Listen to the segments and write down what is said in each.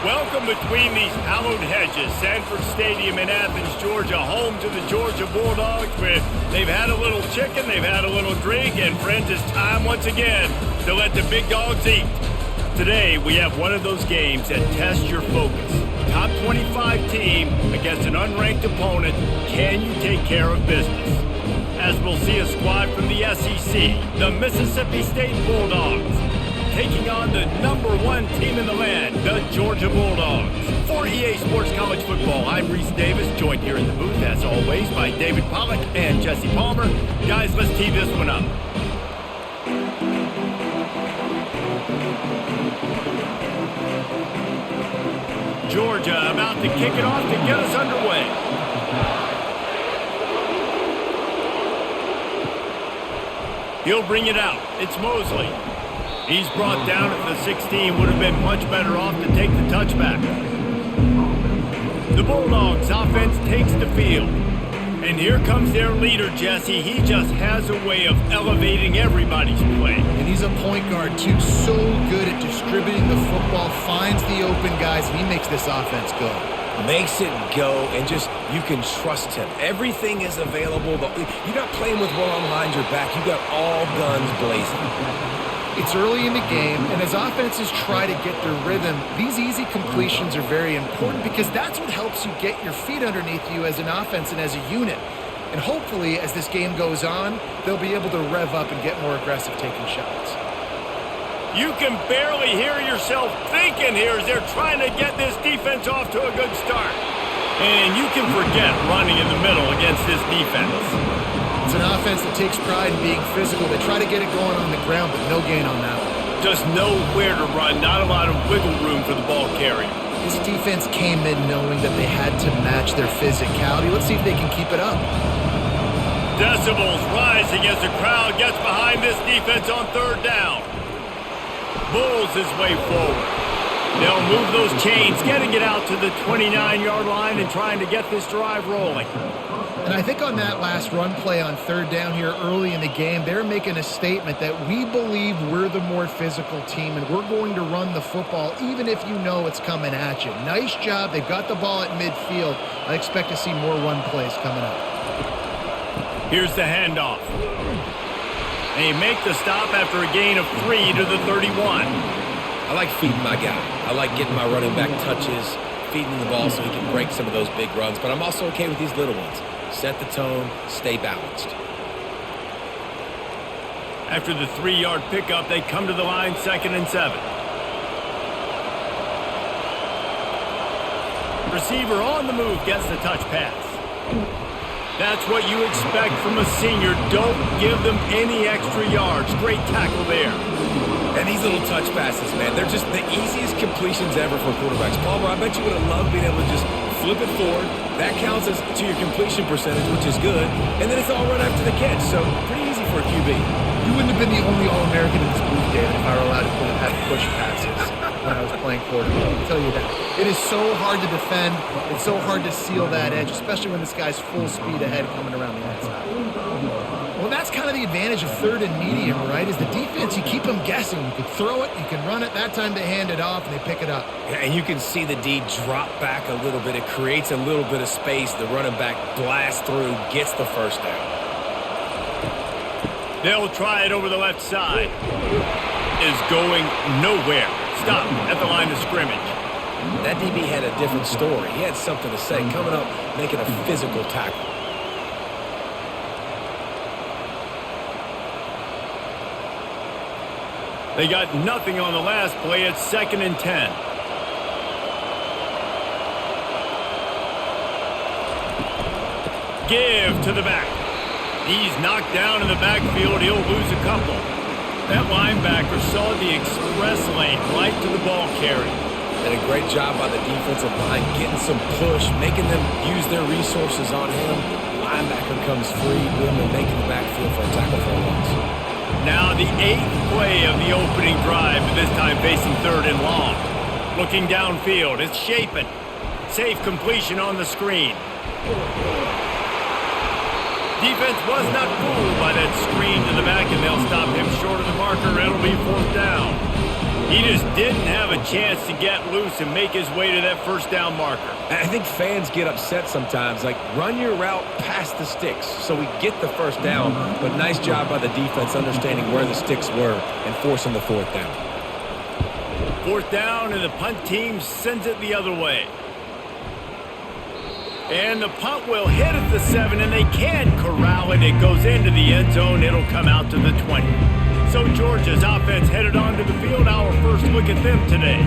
Welcome between these hallowed hedges. Sanford Stadium in Athens, Georgia, home to the Georgia Bulldogs, where they've had a little chicken, they've had a little drink, and friends, it's time once again to let the big dogs eat. Today, we have one of those games that tests your focus. Top 25 team against an unranked opponent. Can you take care of business? As we'll see a squad from the SEC, the Mississippi State Bulldogs, taking on the #1 team in the land, the Georgia Bulldogs. For EA Sports College Football, I'm Reese Davis, joined here in the booth, as always, by David Pollack and Jesse Palmer. Guys, let's tee this one up. Georgia about to kick it off to get us underway. He'll bring it out. It's Mosley. He's brought down at the 16. Would have been much better off to take the touchback. The Bulldogs offense takes the field. And here comes their leader, Jesse. He just has a way of elevating everybody's play. And he's a point guard, too. So good at distributing the football, finds the open guys, and he makes this offense go. Makes it go, and just, you can trust him. Everything is available. You're not playing with one arm behind your back. You got all guns blazing. It's early in the game, and as offenses try to get their rhythm, these easy completions are very important because that's what helps you get your feet underneath you as an offense and as a unit. And hopefully, as this game goes on, they'll be able to rev up and get more aggressive taking shots. You can barely hear yourself thinking here as they're trying to get this defense off to a good start. And you can forget running in the middle against this defense. It's an offense that takes pride in being physical. They try to get it going on the ground, but no gain on that one. Just know where to run, not a lot of wiggle room for the ball carrier. This defense came in knowing that they had to match their physicality. Let's see if they can keep it up. Decibels rising as the crowd gets behind this defense on third down. Bulls his way forward. They'll move those chains, getting it out to the 29-yard line and trying to get this drive rolling. And I think on that last run play on third down here early in the game, they're making a statement that we believe we're the more physical team and we're going to run the football even if you know it's coming at you. Nice job. They've got the ball at midfield. I expect to see more run plays coming up. Here's the handoff. They make the stop after a gain of 3 to the 31. I like feeding my guy. I like getting my running back touches, feeding the ball so he can break some of those big runs, but I'm also okay with these little ones. Set the tone, stay balanced. After the 3-yard pickup, they come to the line, 2nd and 7. Receiver on the move gets the touch pass. That's what you expect from a senior. Don't give them any extra yards. Great tackle there. And these little touch passes, man, they're just the easiest completions ever for quarterbacks. Palmer, I bet you would have loved being able to just flip it forward. That counts as to your completion percentage, which is good. And then it's all run after the catch, so pretty easy for a QB. You wouldn't have been the only All-American in this booth, David, if I were allowed to have push passes when I was playing quarterback. I'll tell you that. It is so hard to defend. It's so hard to seal that edge, especially when this guy's full speed ahead coming around the outside. Well, that's kind of the advantage of third and medium, right? Is the defense, you keep them guessing. You can throw it, you can run it. That time they hand it off and they pick it up. Yeah, and you can see the D drop back a little bit. It creates a little bit of space. The running back blasts through, gets the first down. They'll try it over the left side. Is going nowhere. Stop at the line of scrimmage. That DB had a different story. He had something to say. Coming up, making a physical tackle. They got nothing on the last play. It's 2nd and 10. Give to the back. He's knocked down in the backfield. He'll lose a couple. That linebacker saw the express lane right to the ball carrier. And a great job by the defensive line, getting some push, making them use their resources on him. Linebacker comes free, boom, and making the backfield for a tackle for a loss. Now the 8th play of the opening drive, this time facing 3rd and long. Looking downfield, it's Shapen. Safe completion on the screen. Defense was not fooled by that screen to the back, and they'll stop him short of the marker. It'll be 4th down. He just didn't have a chance to get loose and make his way to that first down marker. I think fans get upset sometimes, like run your route past the sticks so we get the first down, but nice job by the defense understanding where the sticks were and forcing the fourth down. Fourth down, and the punt team sends it the other way. And the punt will hit at the 7, and they can corral it. It goes into the end zone. It'll come out to the 20. So Georgia's offense headed onto the field. Our first look at them today.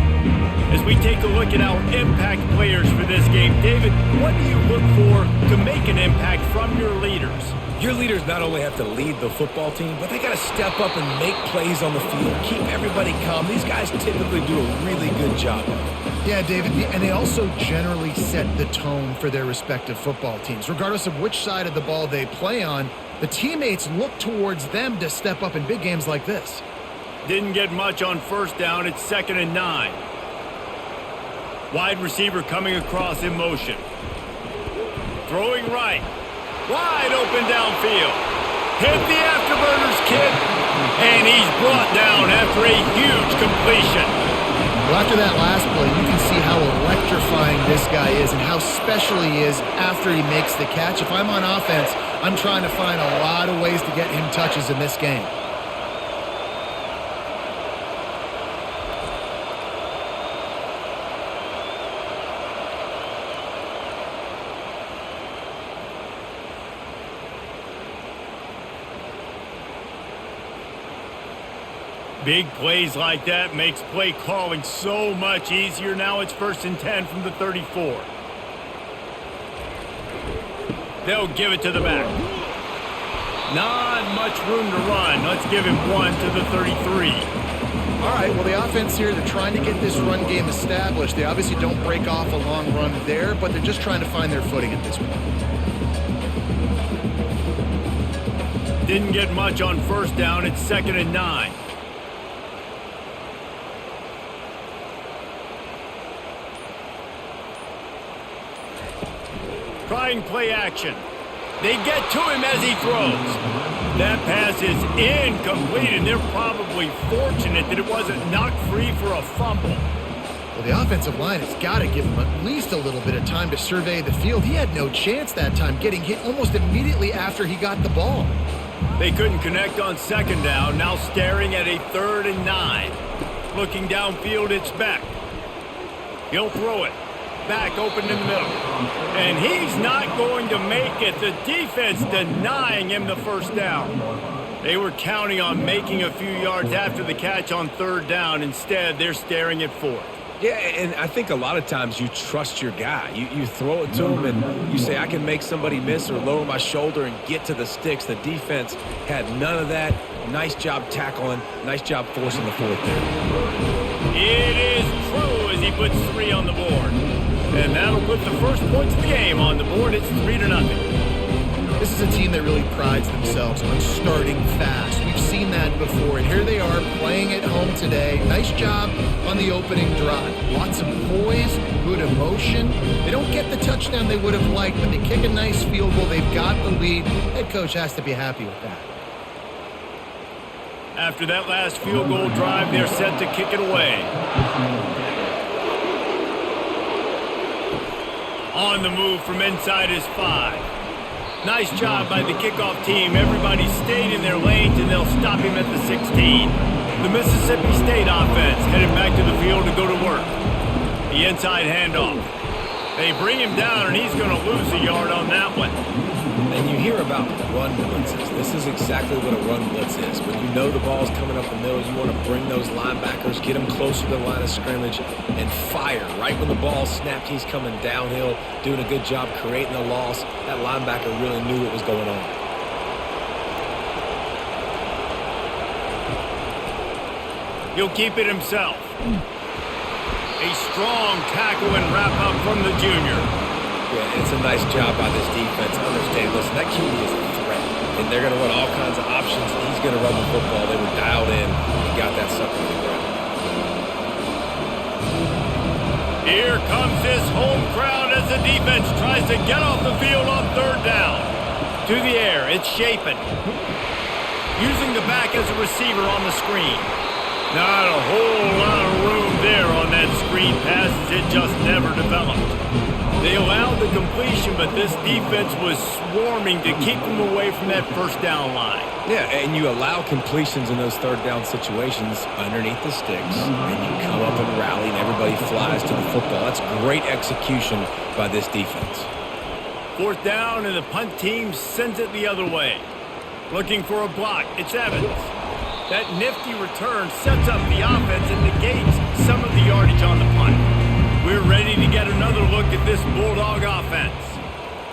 As we take a look at our impact players for this game, David, what do you look for to make an impact from your leaders? Your leaders not only have to lead the football team, but they got to step up and make plays on the field, keep everybody calm. These guys typically do a really good job of it. Yeah, David, and they also generally set the tone for their respective football teams. Regardless of which side of the ball they play on, the teammates look towards them to step up in big games like this. Didn't get much on first down. It's 2nd and 9. Wide receiver coming across in motion. Throwing right. Wide open downfield. Hit the afterburners, kid. And he's brought down after a huge completion. Well, after that last play, you can see how electrifying this guy is and how special he is after he makes the catch. If I'm on offense, I'm trying to find a lot of ways to get him touches in this game. Big plays like that makes play calling so much easier. Now it's 1st and 10 from the 34. They'll give it to the back. Not much room to run. Let's give him one to the 33. All right, well, the offense here, they're trying to get this run game established. They obviously don't break off a long run there, but they're just trying to find their footing at this point. Didn't get much on first down. It's 2nd and 9. Trying play action. They get to him as he throws. That pass is incomplete, and they're probably fortunate that it wasn't knocked free for a fumble. Well, the offensive line has got to give him at least a little bit of time to survey the field. He had no chance that time, getting hit almost immediately after he got the ball. They couldn't connect on 2nd down, now staring at a 3rd and 9. Looking downfield, it's Beck. He'll throw it. Back open in the middle. And he's not going to make it. The defense denying him the first down. They were counting on making a few yards after the catch on 3rd down. Instead, they're staring at 4th. Yeah, and I think a lot of times you trust your guy. You throw it to him and you say, I can make somebody miss or lower my shoulder and get to the sticks. The defense had none of that. Nice job tackling. Nice job forcing the 4th there. It is true as he puts 3 on the board. And that'll put the first points of the game on the board. It's 3-0. This is a team that really prides themselves on starting fast. We've seen that before, and here they are playing at home today. Nice job on the opening drive. Lots of poise, good emotion. They don't get the touchdown they would have liked, but they kick a nice field goal. They've got the lead. Head coach has to be happy with that. After that last field goal drive, they're set to kick it away. On the move from inside his 5. Nice job by the kickoff team. Everybody stayed in their lanes, and they'll stop him at the 16. The Mississippi State offense headed back to the field to go to work. The inside handoff. They bring him down, and he's going to lose a yard on that one. And you hear about run blitzes. This is exactly what a run blitz is. When you know the ball's coming up the middle, you want to bring those linebackers, get them closer to the line of scrimmage, and fire. Right when the ball snapped, he's coming downhill, doing a good job creating a loss. That linebacker really knew what was going on. He'll keep it himself. A strong tackle and wrap-up from the junior. Yeah, it's a nice job by this defense. Understand, listen, that QB is a threat, and they're going to run all kinds of options. He's going to run the football. They were dialed in and got that sucker to the ground. Here comes this home crowd as the defense tries to get off the field on 3rd down. To the air, it's Shapen. Using the back as a receiver on the screen. Not a whole lot of room there on that screen pass as it just never developed. They allowed the completion, but this defense was swarming to keep them away from that first down line. Yeah, and you allow completions in those third down situations underneath the sticks, and you come up and rally, and everybody flies to the football. That's great execution by this defense. Fourth down, and the punt team sends it the other way. Looking for a block. It's Evans. That nifty return sets up the offense and negates some of the yardage on the punt. We're ready to get another look at this Bulldog offense.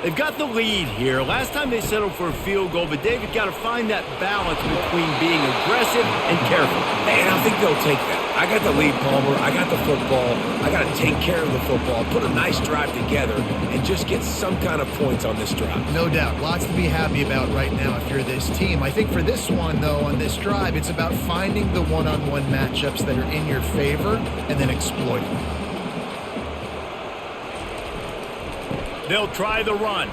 They've got the lead here. Last time they settled for a field goal, but David got to find that balance between being aggressive and careful. And I think they'll take that. I got the lead, Palmer. I got the football. I got to take care of the football, put a nice drive together, and just get some kind of points on this drive. No doubt. Lots to be happy about right now if you're this team. I think for this one, though, on this drive, it's about finding the one-on-one matchups that are in your favor and then exploiting them. They'll try the run.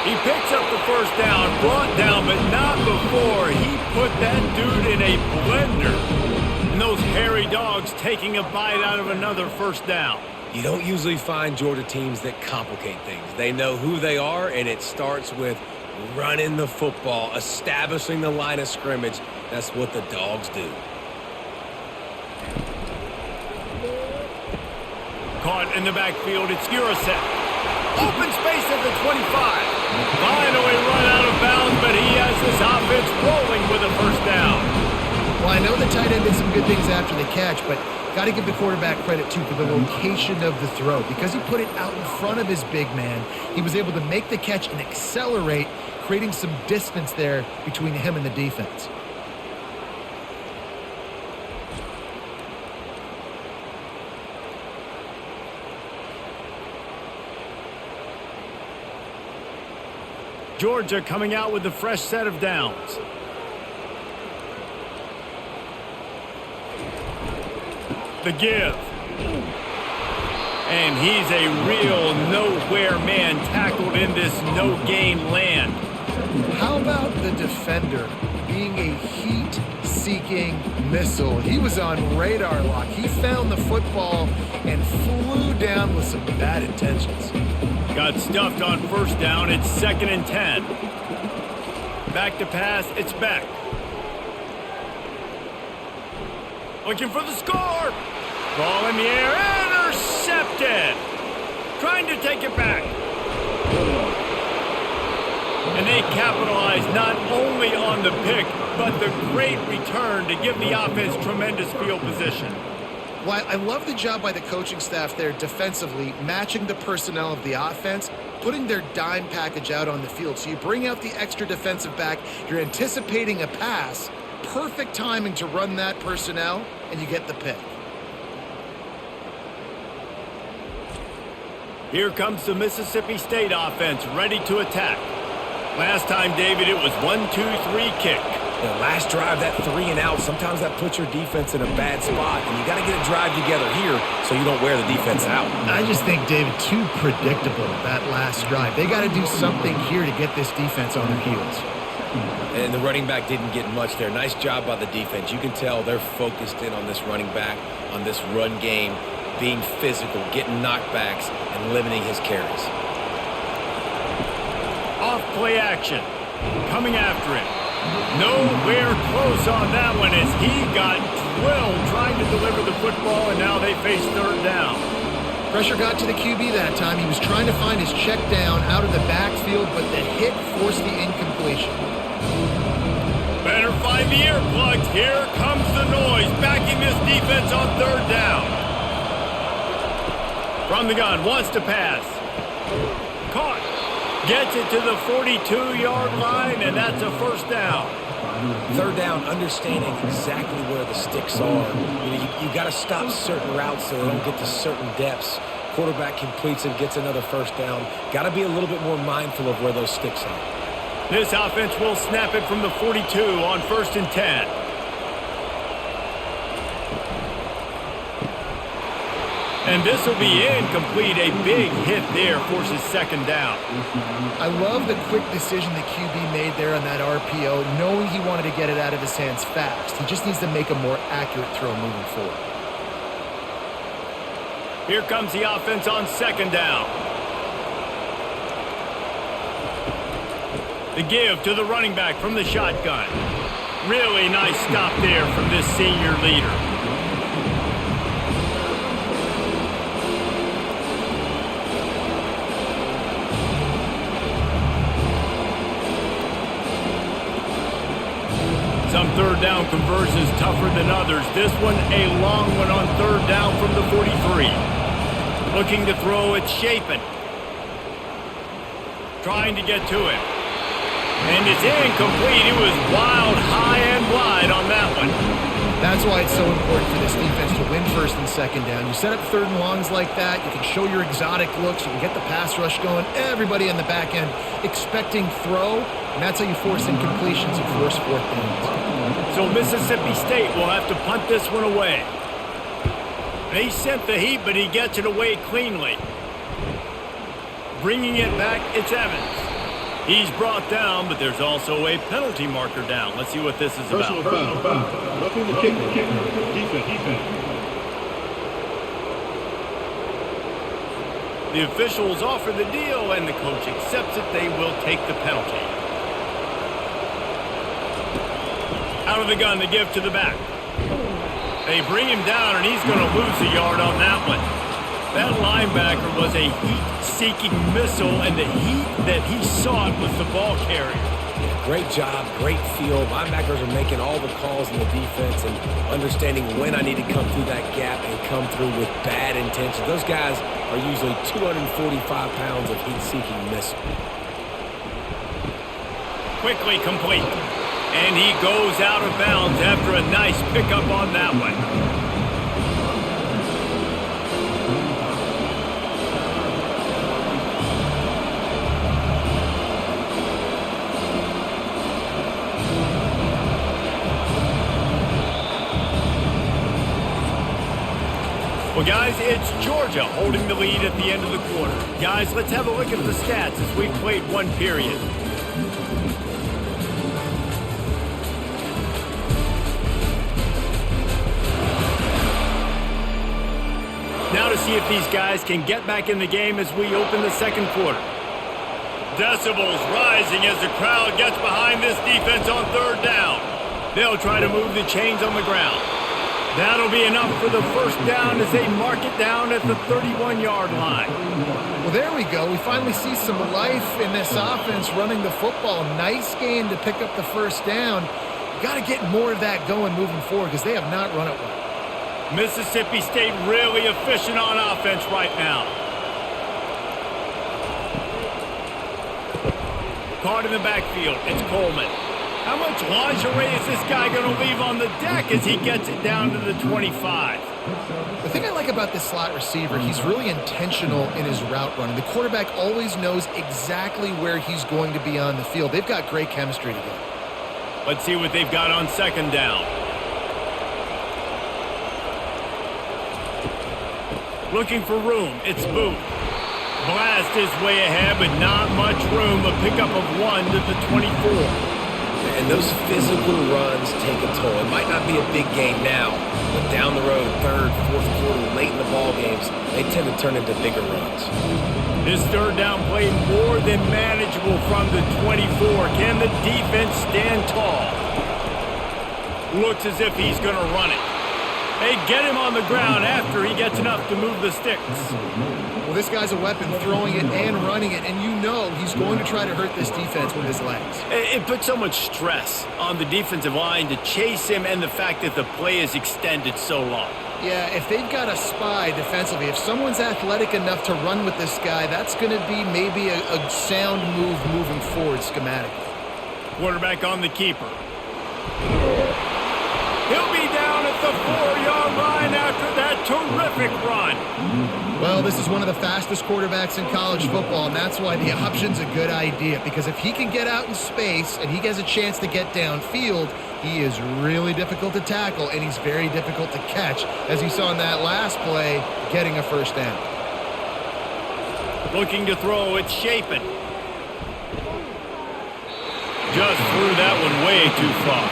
He picks up the first down, brought down, but not before he put that dude in a blender. And those hairy dogs taking a bite out of another first down. You don't usually find Georgia teams that complicate things. They know who they are, and it starts with running the football, establishing the line of scrimmage. That's what the dogs do. Caught in the backfield, it's Urasek. Open space at the 25. Finally run out of bounds, but he has this offense rolling with a first down. Well, I know the tight end did some good things after the catch, but got to give the quarterback credit, too, for the location of the throw. Because he put it out in front of his big man, he was able to make the catch and accelerate, creating some distance there between him and the defense. Georgia coming out with a fresh set of downs. The give. And he's a real nowhere man tackled in this no-gain land. How about the defender being a heat-seeking missile? He was on radar lock. He found the football and flew down with some bad intentions. Got stuffed on first down. It's 2nd and 10. Back to pass. It's Beck. Looking for the score. Ball in the air. Intercepted. Trying to take it back. And they capitalize not only on the pick, but the great return to give the offense tremendous field position. Well, I love the job by the coaching staff there defensively, matching the personnel of the offense, putting their dime package out on the field. So you bring out the extra defensive back, you're anticipating a pass, perfect timing to run that personnel, and you get the pick. Here comes the Mississippi State offense ready to attack. Last time, David, it was 1-2-3 kick. The last drive, that 3 and out, sometimes that puts your defense in a bad spot, and you got to get a drive together here so you don't wear the defense out. I just think, David, too predictable, that last drive. They got to do something here to get this defense on their heels. And the running back didn't get much there. Nice job by the defense. You can tell they're focused in on this running back, on this run game, being physical, getting knockbacks, and limiting his carries. Off play action. Coming after him. Nowhere close on that one as he got drilled trying to deliver the football, and now they face third down. Pressure got to the QB that time. He was trying to find his check down out of the backfield, but the hit forced the incompletion. Better find the earplugs. Here comes the noise, backing this defense on third down. From the gun, wants to pass. Caught. Gets it to the 42-yard line, and that's a first down. Third down, understanding exactly where the sticks are. You got to stop certain routes so they don't get to certain depths. Quarterback completes and gets another first down. Got to be a little bit more mindful of where those sticks are. This offense will snap it from the 42 on 1st and 10. And this will be incomplete. A big hit there forces second down. I love the quick decision the QB made there on that RPO, knowing he wanted to get it out of his hands fast. He just needs to make a more accurate throw moving forward. Here comes the offense on second down. The give to the running back from the shotgun. Really nice stop there from this senior leader. Some third down conversions tougher than others. This one a long one on third down from the 43. Looking to throw, it's Shapen. Trying to get to it. And it's incomplete. It was wild, high and wide on that one. That's why it's so important for this defense to win first and second down. You set up third and longs like that, you can show your exotic looks, you can get the pass rush going, everybody on the back end expecting throw, and that's how you force incompletions and force fourth downs. So Mississippi State will have to punt this one away. They sent the heat, but he gets it away cleanly. Bringing it back, it's Evans. He's brought down, but there's also a penalty marker down. Let's see what this is about. Personal foul. Roughing the kicker. Defense. The officials offer the deal, and the coach accepts it. They will take the penalty. Out of the gun, the give to the back. They bring him down, and he's going to lose a yard on that one. That linebacker was a heat-seeking missile, and the heat that he sought was the ball carrier. Yeah, great job, great feel. Linebackers are making all the calls in the defense and understanding when I need to come through that gap and come through with bad intentions. Those guys are usually 245 pounds of heat-seeking missile. Quickly complete. And he goes out of bounds after a nice pickup on that one. Well, guys, it's Georgia holding the lead at the end of the quarter. Guys, let's have a look at the stats as we've played one period. Now to see if these guys can get back in the game as we open the second quarter. Decibels rising as the crowd gets behind this defense on third down. They'll try to move the chains on the ground. That'll be enough for the first down as they mark it down at the 31-yard line. Well, there we go. We finally see some life in this offense running the football. Nice game to pick up the first down. Got to get more of that going moving forward because they have not run it well. Mississippi State really efficient on offense right now. Caught in the backfield, it's Coleman. How much lingerie is this guy going to leave on the deck as he gets it down to the 25? The thing I like about this slot receiver, he's really intentional in his route running. The quarterback always knows exactly where he's going to be on the field. They've got great chemistry together. Let's see what they've got on second down. Looking for room, it's Booth. Blast his way ahead, but not much room. A pickup of 1 to the 24. And those physical runs take a toll. It might not be a big game now, but down the road, third, fourth quarter, late in the ball games, they tend to turn into bigger runs. This third down play more than manageable from the 24. Can the defense stand tall? Looks as if he's going to run it. They get him on the ground after he gets enough to move the sticks. Well, this guy's a weapon, throwing it and running it, and you know he's going to try to hurt this defense with his legs. It puts so much stress on the defensive line to chase him and the fact that the play is extended so long. Yeah, if they've got a spy defensively, if someone's athletic enough to run with this guy, that's going to be maybe a sound move moving forward schematically. Quarterback on the keeper. He'll be down at the 4-yard line after that terrific run. Well, this is one of the fastest quarterbacks in college football, and that's why the option's a good idea. Because if he can get out in space and he has a chance to get downfield, he is really difficult to tackle, and he's very difficult to catch, as you saw in that last play, getting a first down. Looking to throw, it's Shapen. Just threw that one way too far.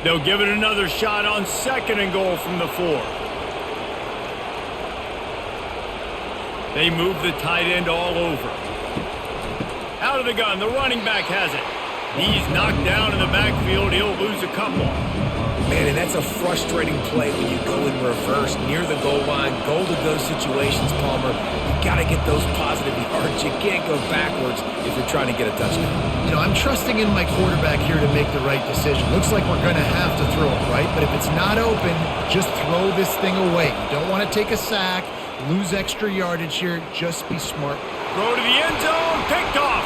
They'll give it another shot on 2nd and goal from the 4. They move the tight end all over. Out of the gun, the running back has it. He's knocked down in the backfield. He'll lose a couple. Man, and that's a frustrating play when you go in reverse near the goal line, goal-to-go situations, Palmer. You got to get those positive yards. You can't go backwards if you're trying to get a touchdown. You know, I'm trusting in my quarterback here to make the right decision. Looks like we're going to have to throw it, right? But if it's not open, just throw this thing away. You don't want to take a sack, lose extra yardage here. Just be smart. Throw to the end zone, picked off.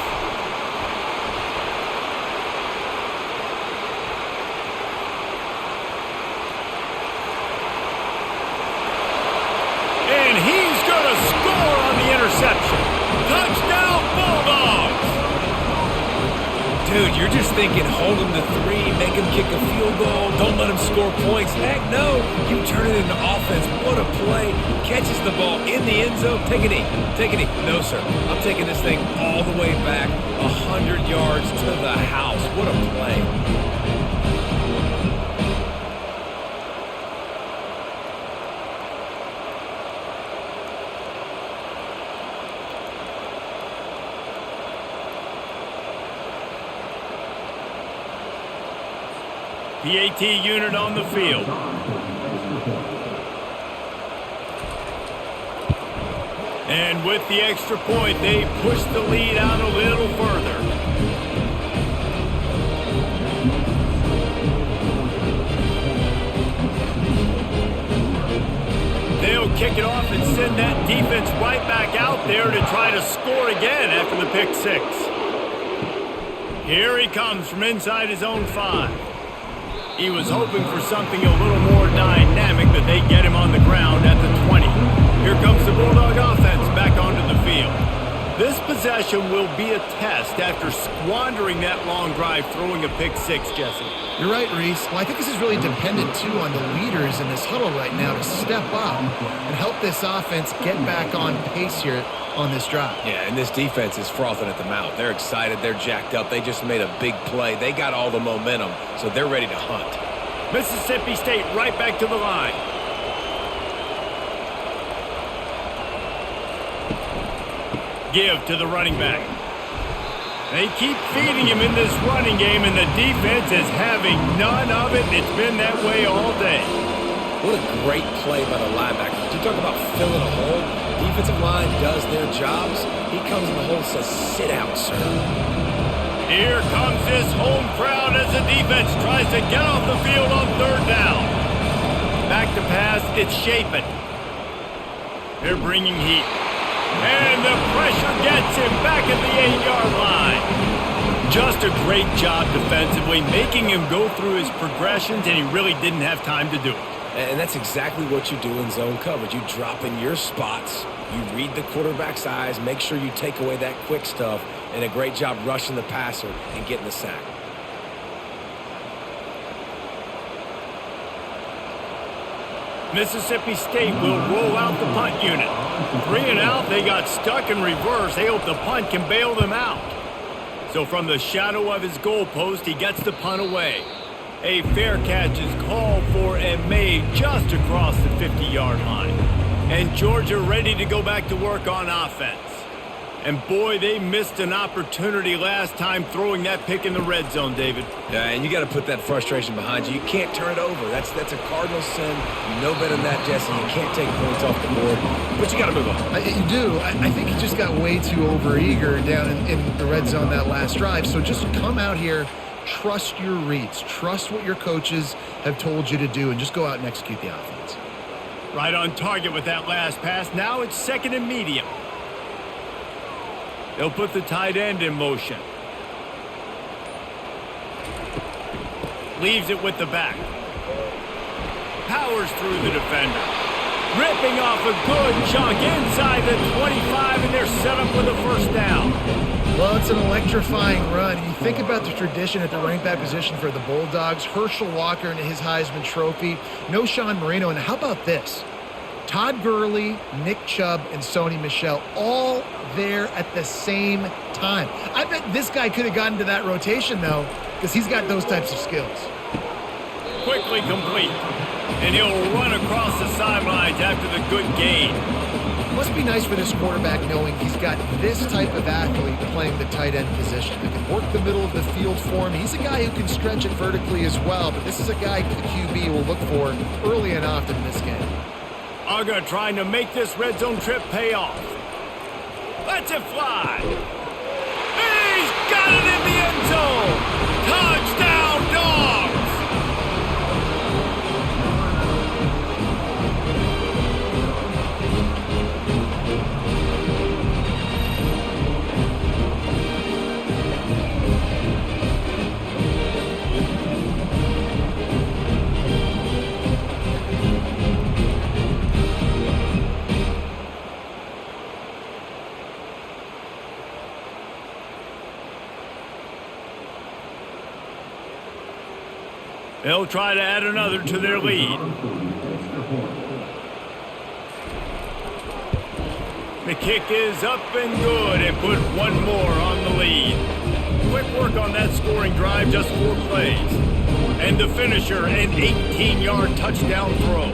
And he's going to score on the interception. Touchdown, Bulldogs! Dude, you're just thinking, hold him to 3, make him kick a field goal, don't let him score points. Heck no, you turn it into offense. What a play. Catches the ball in the end zone. Take a knee. Take a knee. No, sir. I'm taking this thing all the way back 100 yards to the house. What a play. PAT unit on the field. And with the extra point, they push the lead out a little further. They'll kick it off and send that defense right back out there to try to score again after the pick 6. Here he comes from inside his own 5. He was hoping for something a little more dynamic, but they get him on the ground at the 20. Here comes the Bulldog offense back onto the field. This possession will be a test after squandering that long drive, throwing a pick 6, Jesse. You're right, Reese. Well, I think this is really dependent, too, on the leaders in this huddle right now to step up and help this offense get back on pace here on this drive. Yeah, and this defense is frothing at the mouth. They're excited. They're jacked up. They just made a big play. They got all the momentum, so they're ready to hunt. Mississippi State right back to the line. Give to the running back. They keep feeding him in this running game, and the defense is having none of it. It's been that way all day. What a great play by the linebacker. You talk about filling a hole. Defensive line does their jobs. He comes in the hole and says, sit out, sir. Here comes this home crowd as the defense tries to get off the field on 3rd down. Back to pass, it's Shapen. They're bringing heat. And the pressure gets him back at the 8-yard line. Just a great job defensively, making him go through his progressions, and he really didn't have time to do it. And that's exactly what you do in zone coverage. You drop in your spots, you read the quarterback's eyes, make sure you take away that quick stuff, and a great job rushing the passer and getting the sack. Mississippi State will roll out the punt unit. 3 and out, they got stuck in reverse. They hope the punt can bail them out. So from the shadow of his goalpost, he gets the punt away. A fair catch is called for and made just across the 50-yard line. And Georgia ready to go back to work on offense. And boy, they missed an opportunity last time throwing that pick in the red zone, David. Yeah, and you got to put that frustration behind you. You can't turn it over. That's a cardinal sin. You know better than that, Jesse. You can't take points off the board, but you got to move on. You do. I think he just got way too overeager down in the red zone that last drive. So just come out here, trust your reads, trust what your coaches have told you to do, and just go out and execute the offense. Right on target with that last pass. Now it's 2nd and medium. They'll put the tight end in motion. Leaves it with the back. Powers through the defender. Ripping off a good chunk inside the 25, and they're set up with a first down. Well, it's an electrifying run. And you think about the tradition at the running back position for the Bulldogs. Herschel Walker and his Heisman Trophy. No Sean Marino. And how about this? Todd Gurley, Nick Chubb, and Sony Michel all there at the same time. I bet this guy could have gotten to that rotation, though, because he's got those types of skills. Quickly complete. And he'll run across the sidelines after the good gain. Must be nice for this quarterback knowing he's got this type of athlete playing the tight end position. That can work the middle of the field for him. He's a guy who can stretch it vertically as well, but this is a guy the QB will look for early and often in this game. Uga trying to make this red zone trip pay off. Lets it fly. He's got it in the end zone. Touchdown, Dogs! They'll try to add another to their lead. The kick is up and good and put one more on the lead. Quick work on that scoring drive, just 4 plays. And the finisher, an 18-yard touchdown throw.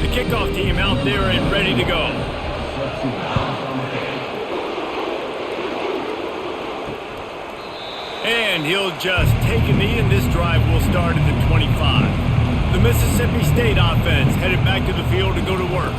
The kickoff team out there and ready to go. And he'll just take a knee, and this drive will start at the 25. The Mississippi State offense headed back to the field to go to work.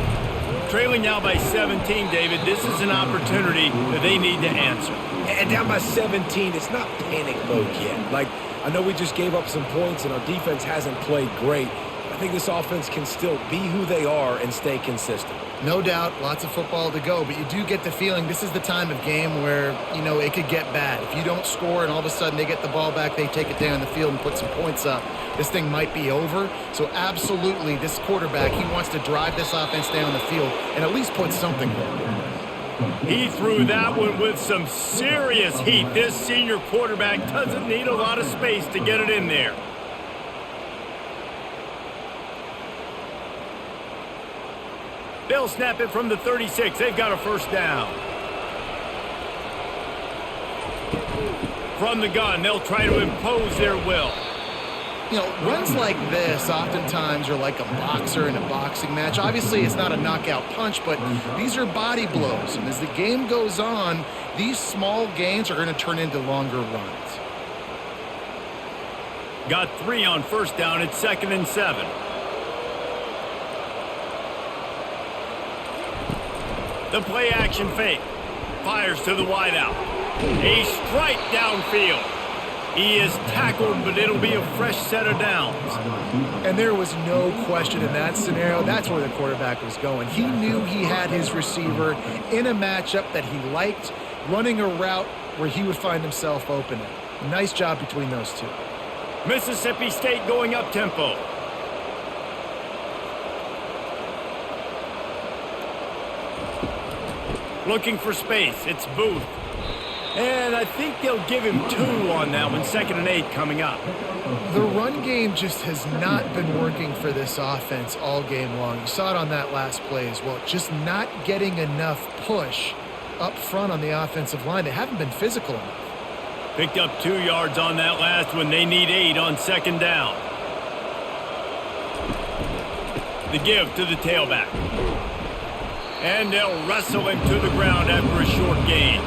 Trailing now by 17, David, this is an opportunity that they need to answer. And down by 17, it's not panic mode yet. Like, I know we just gave up some points and our defense hasn't played great. I think this offense can still be who they are and stay consistent. No doubt, lots of football to go, but you do get the feeling this is the time of game where, it could get bad. If you don't score and all of a sudden they get the ball back, they take it down the field and put some points up, this thing might be over. So absolutely, this quarterback, he wants to drive this offense down the field and at least put something there. He threw that one with some serious heat. This senior quarterback doesn't need a lot of space to get it in there. They'll snap it from the 36. They've got a first down. From the gun, they'll try to impose their will. Runs like this oftentimes are like a boxer in a boxing match. Obviously, it's not a knockout punch, but these are body blows. And as the game goes on, these small gains are going to turn into longer runs. Got 3 on first down. It's 2nd and 7. The play action fake. Fires to the wideout. A strike downfield. He is tackled, but it'll be a fresh set of downs. And there was no question in that scenario. That's where the quarterback was going. He knew he had his receiver in a matchup that he liked, running a route where he would find himself open. Nice job between those two. Mississippi State going up tempo. Looking for space. It's Booth. And I think they'll give him 2 on that one. 2nd and 8 coming up. The run game just has not been working for this offense all game long. You saw it on that last play as well. Just not getting enough push up front on the offensive line. They haven't been physical enough. Picked up 2 yards on that last one. They need 8 on 2nd down. The give to the tailback. And they'll wrestle him to the ground after a short gain.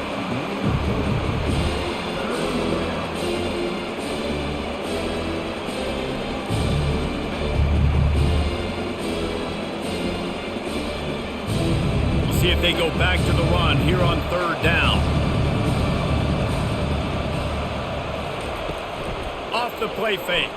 We'll see if they go back to the run here on 3rd down. Off the play fake.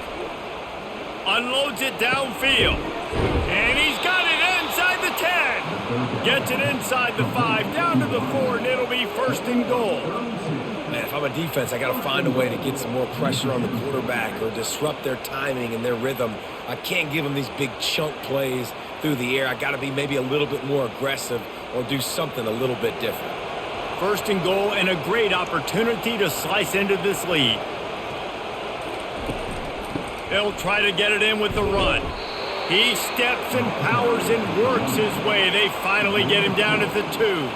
Unloads it downfield. And he's got it inside the 10. Gets it inside the 5, down to the 4, and it'll be first and goal. Man, if I'm a defense, I got to find a way to get some more pressure on the quarterback or disrupt their timing and their rhythm. I can't give them these big chunk plays through the air. I got to be maybe a little bit more aggressive or do something a little bit different. First and goal, and a great opportunity to slice into this lead. They'll try to get it in with the run. He steps and powers and works his way. They finally get him down at the 2.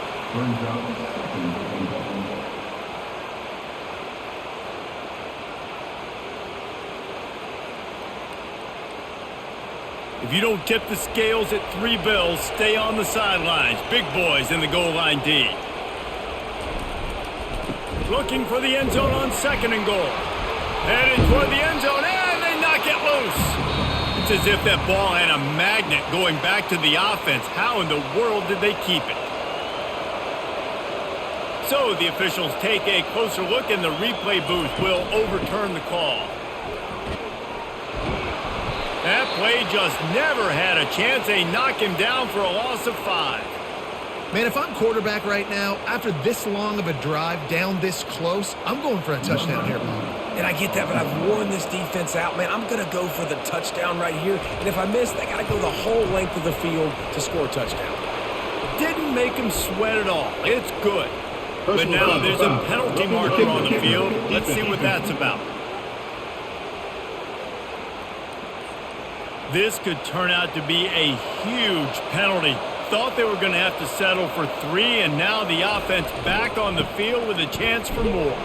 If you don't tip the scales at 3 bills, stay on the sidelines. Big boys in the goal line D. Looking for the end zone on second and goal. Headed toward the end zone, and they knock it loose. It's as if that ball had a magnet going back to the offense. How in the world did they keep it? So the officials take a closer look, and the replay booth will overturn the call. That play just never had a chance. They knock him down for a loss of 5. Man, if I'm quarterback right now, after this long of a drive down this close, I'm going for a touchdown here, Bob. And I get that, but I've worn this defense out, man. I'm going to go for the touchdown right here. And if I miss, they got to go the whole length of the field to score a touchdown. Didn't make him sweat at all. It's good. But Personal now foul, there's a foul. penalty Roughing the marker kicker, on the kicker, field. defense, Let's see what that's about. This could turn out to be a huge penalty. Thought they were going to have to settle for 3, and now the offense back on the field with a chance for more.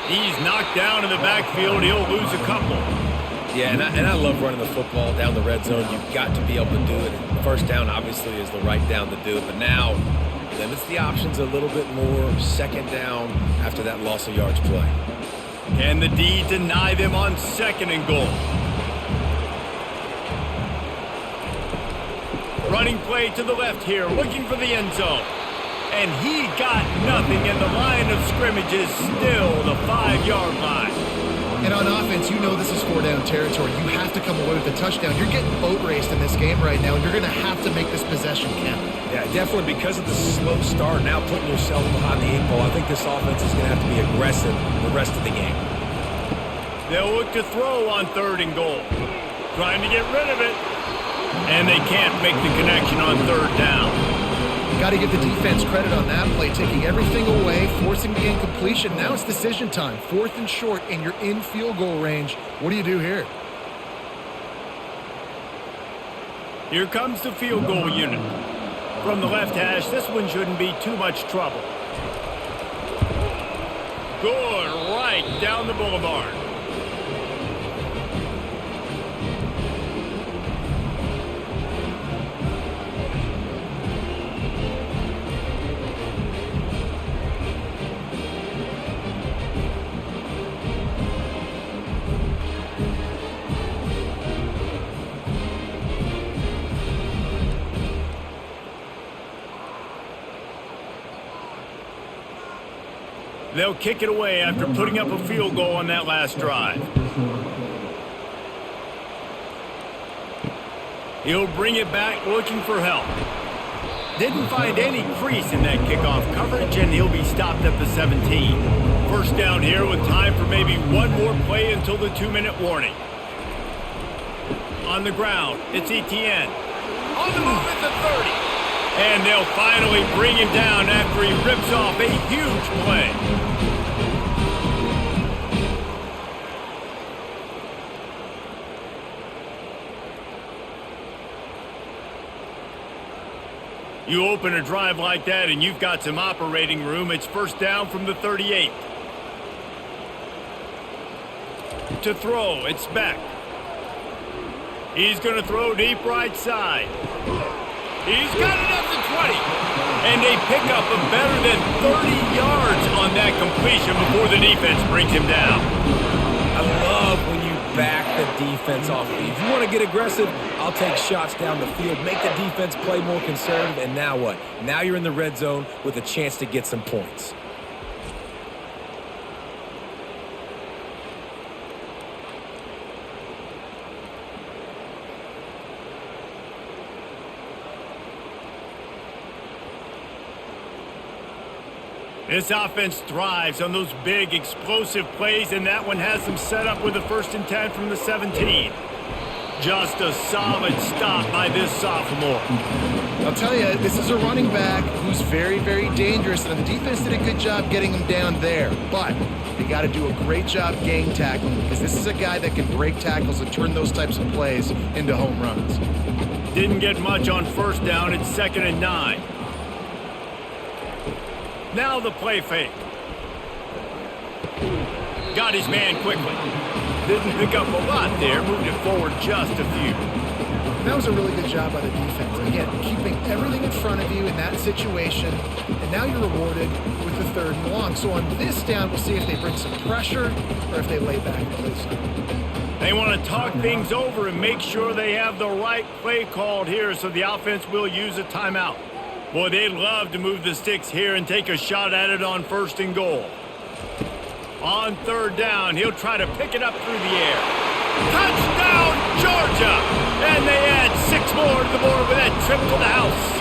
He's knocked down in the backfield. He'll lose a couple. Yeah, and I love running the football down the red zone. You've got to be able to do it. First down, obviously, is the right down to do it. But now, limits the options a little bit more. Second down after that loss of yards play. Can the D deny them on second and goal? Running play to the left here, looking for the end zone. And he got nothing, and the line of scrimmage is still the 5-yard line. And on offense, you know this is 4-down territory. You have to come away with a touchdown. You're getting boat raced in this game right now, and you're going to have to make this possession count. Yeah, definitely because of the slow start, now putting yourself behind the 8 ball, I think this offense is going to have to be aggressive the rest of the game. They'll look to throw on third and goal. Trying to get rid of it. And they can't make the connection on third down. Got to give the defense credit on that play, taking everything away, forcing the incompletion. Now it's decision time. 4th and short, and you're in field goal range. What do you do here? Here comes the field goal unit. From the left hash, this one shouldn't be too much trouble. Good, right down the boulevard. They'll kick it away after putting up a field goal on that last drive. He'll bring it back looking for help. Didn't find any crease in that kickoff coverage, and he'll be stopped at the 17. First down here with time for maybe one more play until the 2-minute warning. On the ground, it's Etienne. On the move at the 30. And they'll finally bring him down after he rips off a huge play. You open a drive like that and you've got some operating room. It's first down from the 38. To throw, it's Beck. He's going to throw deep right side. He's got it up to 20. And they pick up a better than 30 yards on that completion before the defense brings him down. I love when you back the defense off. If you want to get aggressive, I'll take shots down the field, make the defense play more conservative, and now what? Now you're in the red zone with a chance to get some points. This offense thrives on those big, explosive plays, and that one has them set up with a 1st and 10 from the 17. Just a solid stop by this sophomore. I'll tell you, this is a running back who's very, very dangerous, and the defense did a good job getting him down there. But they got to do a great job gang tackling, because this is a guy that can break tackles and turn those types of plays into home runs. Didn't get much on 1st down. It's 2nd and 9. Now the play fake. Got his man quickly. Didn't pick up a lot there, moved it forward just a few. And that was a really good job by the defense. Again, keeping everything in front of you in that situation, and now you're rewarded with the 3rd and long. So on this down, we'll see if they bring some pressure or if they lay back and play some. They want to talk things over and make sure they have the right play called here, so the offense will use a timeout. Boy, they'd love to move the sticks here and take a shot at it on 1st and goal. On 3rd down, he'll try to pick it up through the air. Touchdown, Georgia! And they add 6 more to the board with that trip to the house.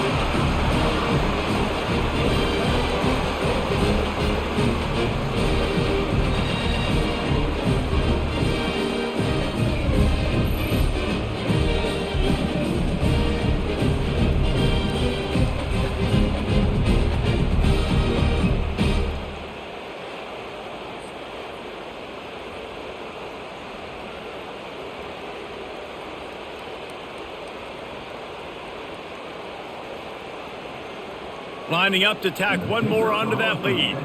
Lining up to tack one more onto that lead.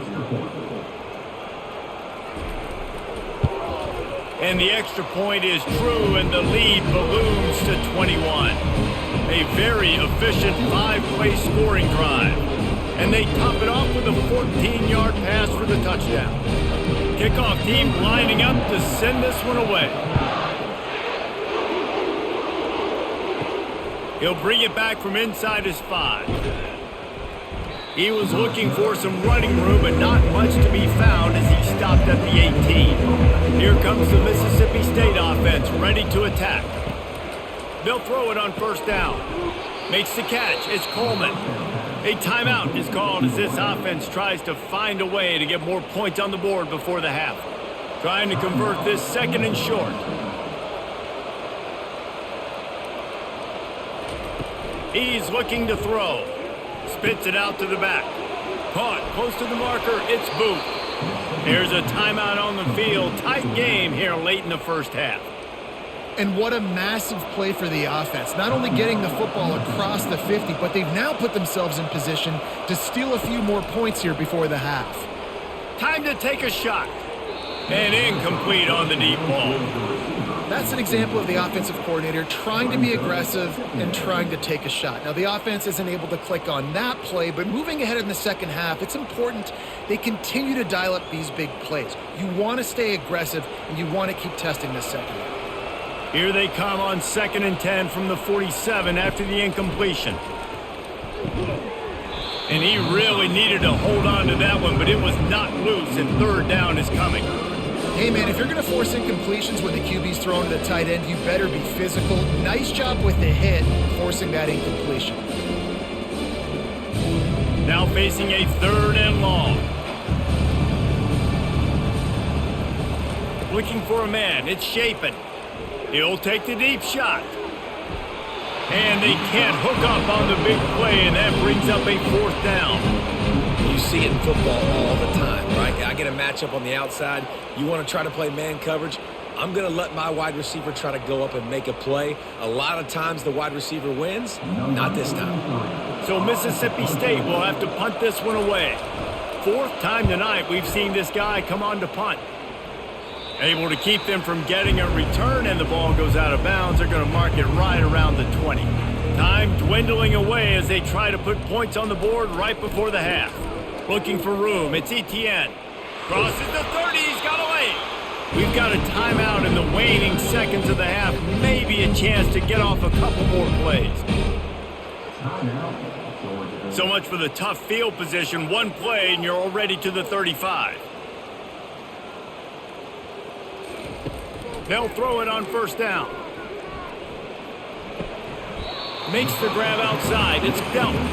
And the extra point is true, and the lead balloons to 21. A very efficient 5-play scoring drive. And they top it off with a 14-yard pass for the touchdown. Kickoff team lining up to send this one away. He'll bring it back from inside his 5. He was looking for some running room, but not much to be found as he stopped at the 18. Here comes the Mississippi State offense, ready to attack. They'll throw it on 1st down. Makes the catch. It's Coleman. A timeout is called as this offense tries to find a way to get more points on the board before the half. Trying to convert this 2nd and short. He's looking to throw. Spits it out to the back. Caught close to the marker. It's Booth. Here's a timeout on the field. Tight game here late in the 1st half. And what a massive play for the offense. Not only getting the football across the 50, but they've now put themselves in position to steal a few more points here before the half. Time to take a shot. And incomplete on the deep ball. That's an example of the offensive coordinator trying to be aggressive and trying to take a shot. Now, the offense isn't able to click on that play, but moving ahead in the 2nd half, it's important they continue to dial up these big plays. You want to stay aggressive, and you want to keep testing this 2nd half. Here they come on 2nd and 10 from the 47 after the incompletion. And he really needed to hold on to that one, but it was not loose, and 3rd down is coming. Hey, man, if you're going to force incompletions when the QB's thrown to the tight end, you better be physical. Nice job with the hit, forcing that incompletion. Now facing a 3rd and long. Looking for a man. It's Shapen. He'll take the deep shot. And they can't hook up on the big play, and that brings up a 4th down. You see it in football all the time, right? I get a matchup on the outside. You want to try to play man coverage. I'm going to let my wide receiver try to go up and make a play. A lot of times the wide receiver wins. Not this time. So Mississippi State will have to punt this one away. 4th time tonight we've seen this guy come on to punt. Able to keep them from getting a return, and the ball goes out of bounds. They're going to mark it right around the 20. Time dwindling away as they try to put points on the board right before the half. Looking for room. It's Etienne. Crosses the 30. He's got away. We've got a timeout in the waning seconds of the half. Maybe a chance to get off a couple more plays. So much for the tough field position. One play and you're already to the 35. They'll throw it on 1st down. Makes the grab outside. It's Delton.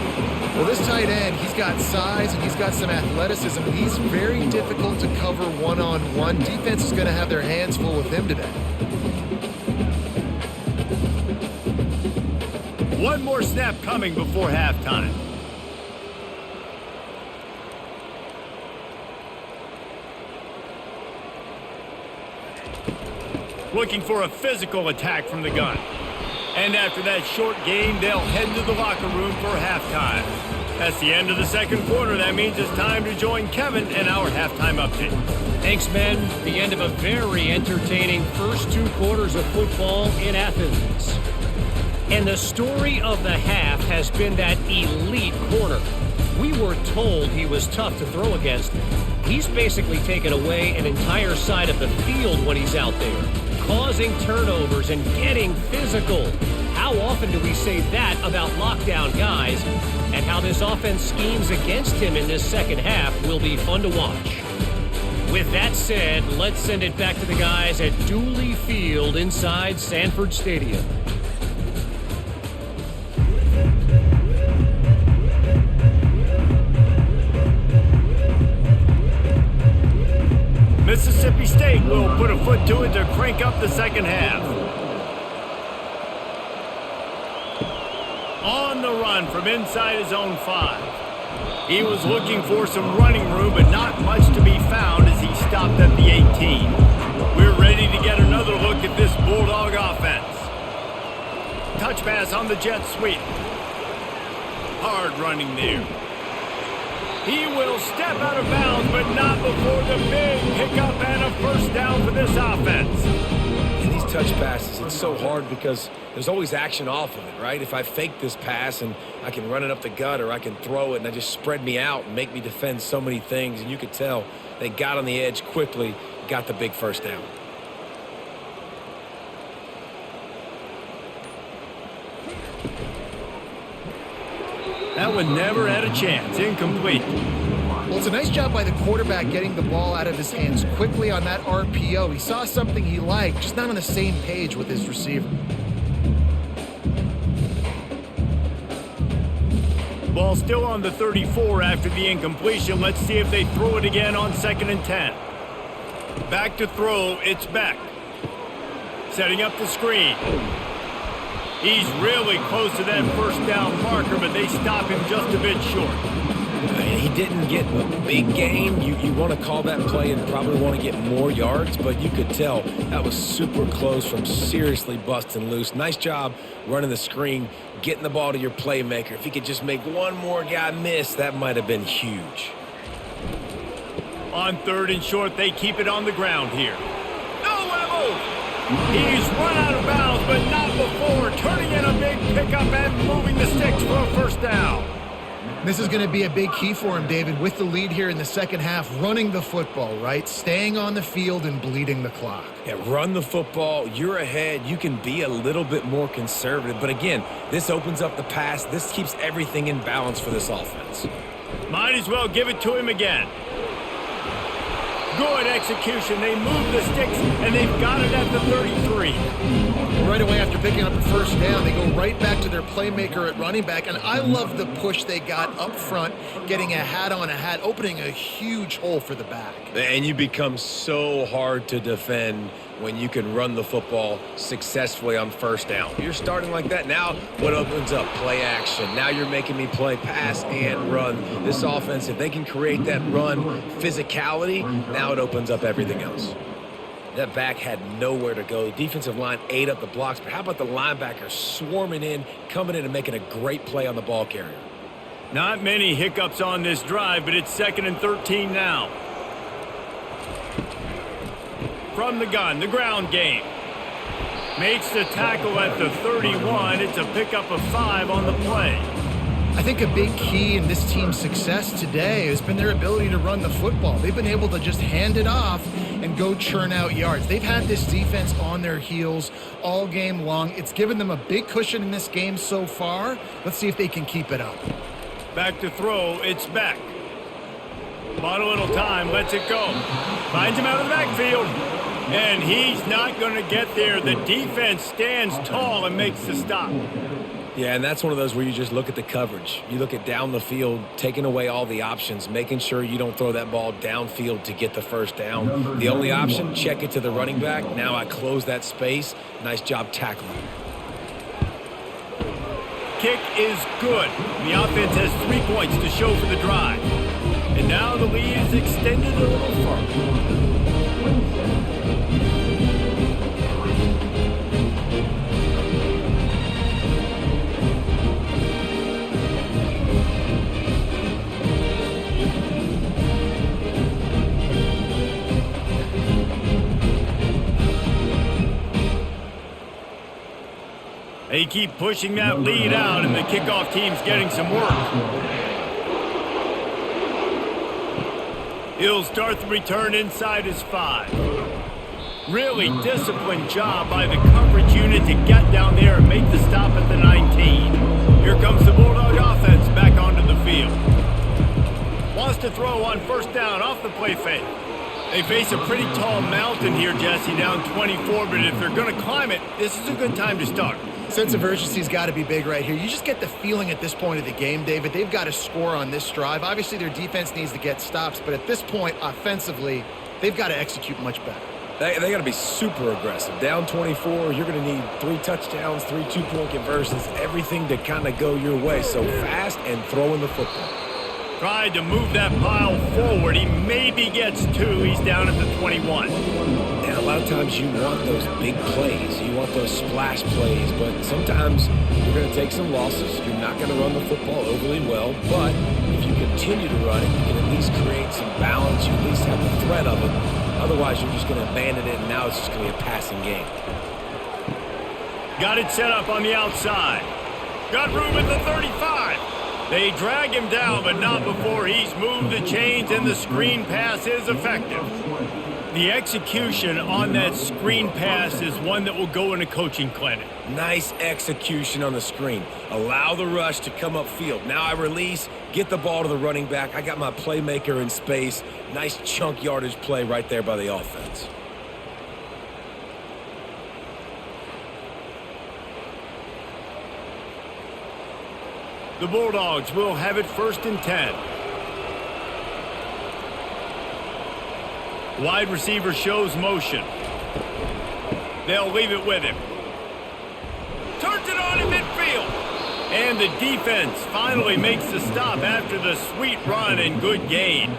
Well, this tight end, he's got size and he's got some athleticism. He's very difficult to cover one-on-one. Defense is going to have their hands full with him today. One more snap coming before halftime. Looking for a physical attack from the gun. And after that short game, they'll head to the locker room for halftime. That's the end of the second quarter. That means it's time to join Kevin in our halftime update. Thanks, men. The end of a very entertaining first 2 quarters of football in Athens. And the story of the half has been that elite corner. We were told he was tough to throw against. He's basically taken away an entire side of the field when he's out there, causing turnovers and getting physical. How often do we say that about lockdown guys? And how this offense schemes against him in this second half will be fun to watch. With that said, let's send it back to the guys at Dooley Field inside Sanford Stadium. Mississippi State will put a foot to it to crank up the second half. On the run from inside his own 5. He was looking for some running room, but not much to be found as he stopped at the 18. We're ready to get another look at this Bulldog offense. Touch pass on the jet sweep. Hard running there. He will step out of bounds, but not before the big pickup and a first down for this offense. And these touch passes, it's so hard because there's always action off of it, right? If I fake this pass and I can run it up the gut or I can throw it and I just spread me out and make me defend so many things, and you could tell they got on the edge quickly, got the big first down. That one never had a chance. Incomplete. Well, it's a nice job by the quarterback getting the ball out of his hands quickly on that RPO. He saw something he liked, just not on the same page with his receiver. Ball still on the 34 after the incompletion. Let's see if they throw it again on 2nd and 10. Back to throw. It's Beck. Setting up the screen. He's really close to that first down marker, but they stop him just a bit short. He didn't get a big gain. You want to call that play and probably want to get more yards, but you could tell that was super close from seriously busting loose. Nice job running the screen, getting the ball to your playmaker. If he could just make one more guy miss, that might have been huge. On 3rd and short, they keep it on the ground here. No level! He's run out of bounds, but not before turning in a big pickup and moving the sticks for a first down. This is going to be a big key for him, David, with the lead here in the second half, running the football, right? Staying on the field and bleeding the clock. Yeah, run the football. You're ahead. You can be a little bit more conservative. But again, this opens up the pass. This keeps everything in balance for this offense. Might as well give it to him again. Good execution. They move the sticks, and they've got it at the 33. Right away after picking up the first down, they go right back to their playmaker at running back. And I love the push they got up front, getting a hat on a hat, opening a huge hole for the back. And you become so hard to defend when you can run the football successfully on first down. You're starting like that. Now what opens up? Play action. Now you're making me play pass and run. This offense, if they can create that run physicality, now it opens up everything else. That back had nowhere to go. The defensive line ate up the blocks, but how about the linebackers swarming in, coming in and making a great play on the ball carrier? Not many hiccups on this drive, but it's 2nd and 13 now. From the gun, the ground game. Makes the tackle at the 31. It's a pickup of 5 on the play. I think a big key in this team's success today has been their ability to run the football. They've been able to just hand it off and go churn out yards. They've had this defense on their heels all game long. It's given them a big cushion in this game so far. Let's see if they can keep it up. Back to throw, it's Beck. Bought a little time, lets it go. Finds him out of the backfield. And he's not going to get there. The defense stands tall and makes the stop. Yeah, and that's one of those where you just look at the coverage. You look at down the field, taking away all the options, making sure you don't throw that ball downfield to get the first down. The only option, check it to the running back. Now I close that space. Nice job tackling. Kick is good. The offense has 3 points to show for the drive. And now the lead is extended a little further. They keep pushing that lead out, and the kickoff team's getting some work. He'll start the return inside his 5. Really disciplined job by the coverage unit to get down there and make the stop at the 19. Here comes the Bulldog offense back onto the field. Wants to throw on first down off the play fake. They face a pretty tall mountain here, Jesse, down 24, but if they're going to climb it, this is a good time to start. Sense of urgency's got to be big right here. You just get the feeling at this point of the game, David, they've got to score on this drive. Obviously, their defense needs to get stops, but at this point, offensively, they've got to execute much better. They got to be super aggressive. Down 24, you're going to need 3 touchdowns, 3 2-point conversions, everything to kind of go your way. So fast and throwing the football. Tried to move that pile forward. He maybe gets 2. He's down at the 21. And a lot of times you want those big plays. You want those splash plays. But sometimes you're going to take some losses. You're not going to run the football overly well. But if you continue to run it, you can at least create some balance. You at least have the threat of it. Otherwise, you're just going to abandon it, and now it's just going to be a passing game. Got it set up on the outside. Got room at the 35. They drag him down, but not before he's moved the chains, and the screen pass is effective. The execution on that screen pass is one that will go in a coaching clinic. Nice execution on the screen. Allow the rush to come upfield. Now I release, get the ball to the running back. I got my playmaker in space. Nice chunk yardage play right there by the offense. The Bulldogs will have it 1st and 10. Wide receiver shows motion. They'll leave it with him. Turns it on in midfield. And the defense finally makes the stop after the sweet run and good gain.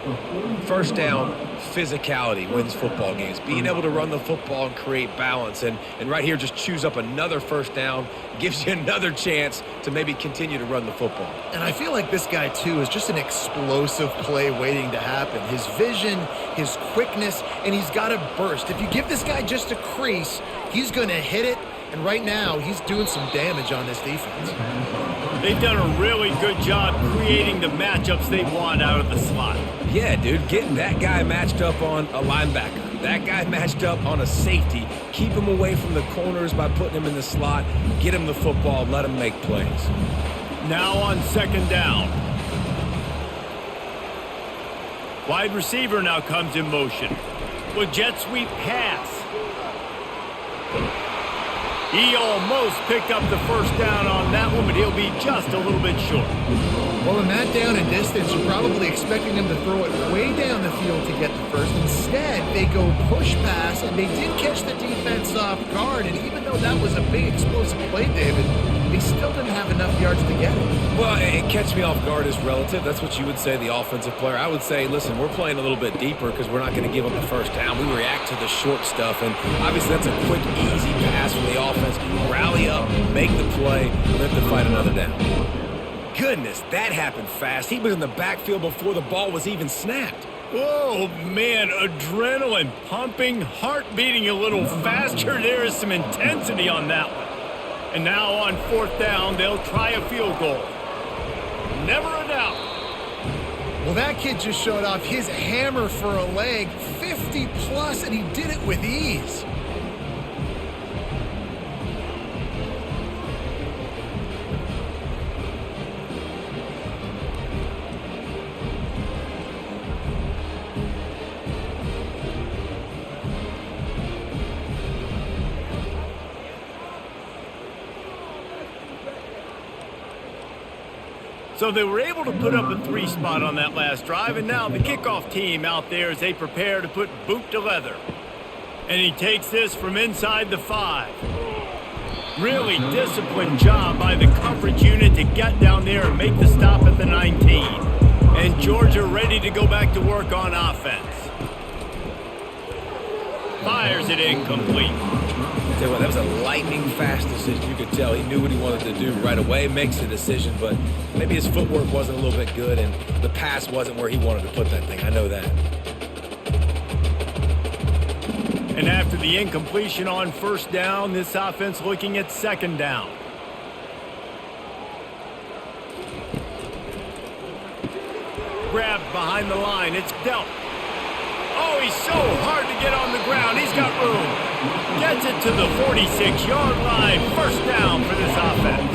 First down, physicality wins football games. Being able to run the football and create balance. And right here, just choose up another first down. Gives you another chance to maybe continue to run the football. And I feel like this guy, too, is just an explosive play waiting to happen. His vision, his quickness, and he's got a burst. If you give this guy just a crease, he's going to hit it. And right now, he's doing some damage on this defense. They've done a really good job creating the matchups they want out of the slot. Yeah, dude, getting that guy matched up on a linebacker. That guy matched up on a safety. Keep him away from the corners by putting him in the slot. Get him the football. Let him make plays. Now on 2nd down. Wide receiver now comes in motion. With jet sweep pass. He almost picked up the first down on that one, but he'll be just a little bit short. Well, in that down and distance, you're probably expecting them to throw it way down the field to get the first. Instead, they go push pass, and they did catch the defense off guard. And even though that was a big explosive play, David, they still didn't have enough yards to get it. Well, it catch me off guard is relative. That's what you would say, the offensive player. I would say, listen, we're playing a little bit deeper because we're not going to give them the first down. We react to the short stuff, and obviously that's a quick, easy pass from the offense. Rally up, make the play, live to fight another down. Goodness, that happened fast. He was in the backfield before the ball was even snapped. Oh, man, adrenaline pumping, heart beating a little faster. There is some intensity on that one. And now on 4th down, they'll try a field goal. Never a doubt. Well, that kid just showed off his hammer for a leg, 50-plus, and he did it with ease. So they were able to put up a 3 spot on that last drive, and now the kickoff team out there as they prepare to put boot to leather. And he takes this from inside the 5. Really disciplined job by the coverage unit to get down there and make the stop at the 19. And Georgia ready to go back to work on offense. Fires it incomplete. Tell you what, that was a lightning-fast decision. You could tell he knew what he wanted to do right away, makes the decision, but maybe his footwork wasn't a little bit good, and the pass wasn't where he wanted to put that thing. I know that. And after the incompletion on first down, this offense looking at second down. Grabbed behind the line. It's dealt. Oh, he's so hard to get on the ground. He's got room. Gets it to the 46-yard line. First down for this offense.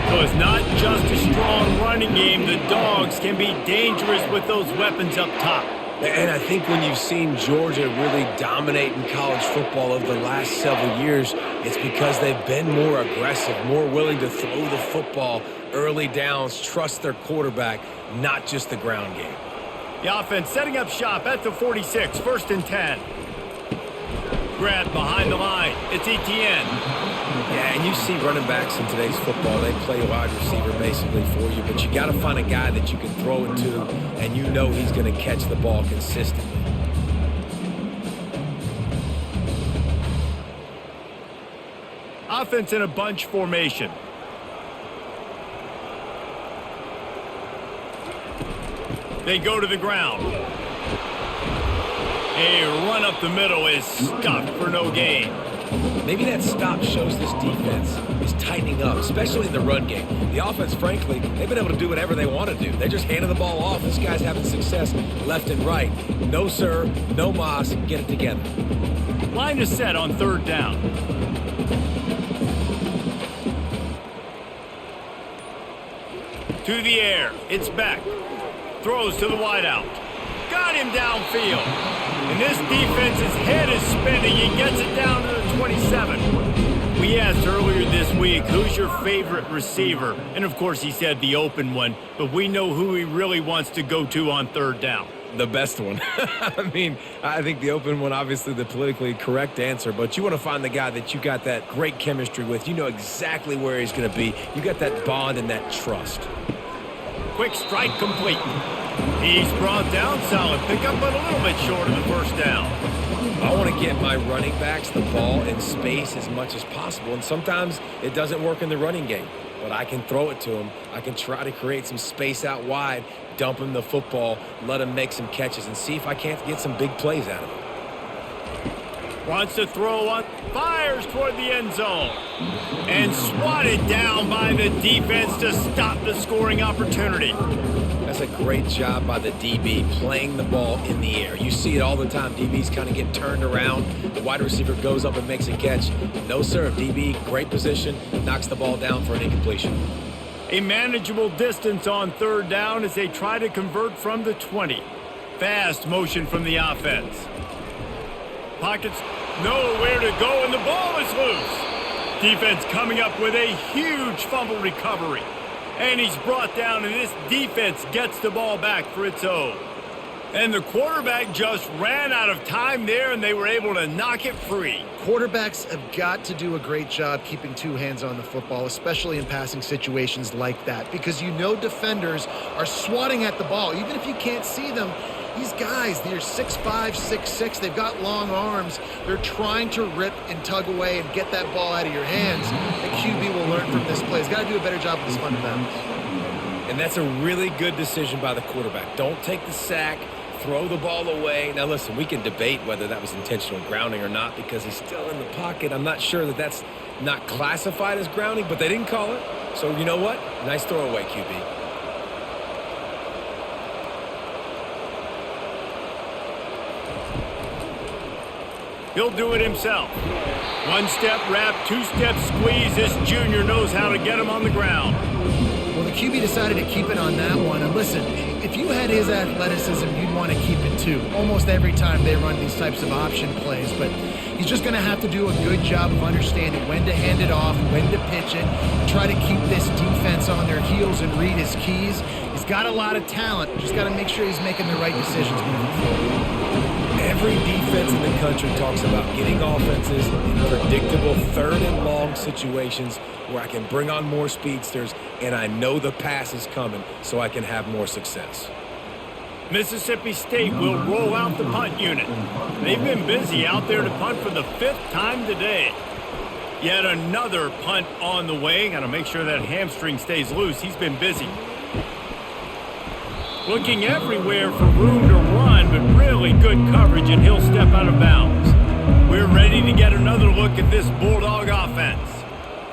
So it's not just a strong running game. The Dogs can be dangerous with those weapons up top. And I think when you've seen Georgia really dominate in college football over the last several years, it's because they've been more aggressive, more willing to throw the football early downs, trust their quarterback, not just the ground game. The offense setting up shop at the 46, 1st and 10. Grabbed behind the line. It's Etienne. Yeah, and you see running backs in today's football, they play wide receiver basically for you, but you got to find a guy that you can throw it to, and you know he's going to catch the ball consistently. Offense in a bunch formation. They go to the ground. A run up the middle is stopped for no gain. Maybe that stop shows this defense is tightening up, especially in the run game. The offense, frankly, they've been able to do whatever they want to do. They just handed the ball off. This guy's having success left and right. No, sir. No, Moss. Get it together. Line is set on 3rd down. To the air. It's Beck. Throws to the wideout. Got him downfield. And this defense's head is spinning. He gets it down to the 27. We asked earlier this week, who's your favorite receiver? And of course he said the open one, but we know who he really wants to go to on 3rd down. The best one. I mean, I think the open one, obviously the politically correct answer, but you want to find the guy that you got that great chemistry with. You know exactly where he's going to be. You got that bond and that trust. Quick strike complete. He's brought down, solid pickup, but a little bit short of the 1st down. I want to get my running backs the ball in space as much as possible, and sometimes it doesn't work in the running game, but I can throw it to them. I can try to create some space out wide, dump him the football, let him make some catches, and see if I can't get some big plays out of him. Wants to throw on, fires toward the end zone. And swatted down by the defense to stop the scoring opportunity. That's a great job by the DB, playing the ball in the air. You see it all the time. DBs kind of get turned around. The wide receiver goes up and makes a catch. No, sir. DB, great position, knocks the ball down for an incompletion. A manageable distance on 3rd down as they try to convert from the 20. Fast motion from the offense. Pockets nowhere to go, and the ball is loose. Defense coming up with a huge fumble recovery. And he's brought down, and this defense gets the ball back for its own. And the quarterback just ran out of time there, and they were able to knock it free. Quarterbacks have got to do a great job keeping 2 hands on the football, especially in passing situations like that, because you know defenders are swatting at the ball. Even if you can't see them, these guys, they're 6'5", 6'6", they've got long arms. They're trying to rip and tug away and get that ball out of your hands. The QB will learn from this play. He's got to do a better job with his fundamentals. And that's a really good decision by the quarterback. Don't take the sack. Throw the ball away. Now, listen, we can debate whether that was intentional grounding or not because he's still in the pocket. I'm not sure that that's not classified as grounding, but they didn't call it. So, you know what? Nice throwaway, QB. He'll do it himself. 1-step wrap, 2-step squeeze. This junior knows how to get him on the ground. Well, the QB decided to keep it on that one. And listen, if you had his athleticism, you'd want to keep it too. Almost every time they run these types of option plays, but he's just going to have to do a good job of understanding when to hand it off, when to pitch it, try to keep this defense on their heels and read his keys. He's got a lot of talent. Just got to make sure he's making the right decisions moving forward. Every defense in the country talks about getting offenses in predictable third and long situations where I can bring on more speedsters and I know the pass is coming so I can have more success. Mississippi State will roll out the punt unit. They've been busy out there to punt for the 5th time today. Yet another punt on the way. Got to make sure that hamstring stays loose. He's been busy. Looking everywhere for room to run, but really good coverage, and he'll step out of bounds. We're ready to get another look at this Bulldog offense.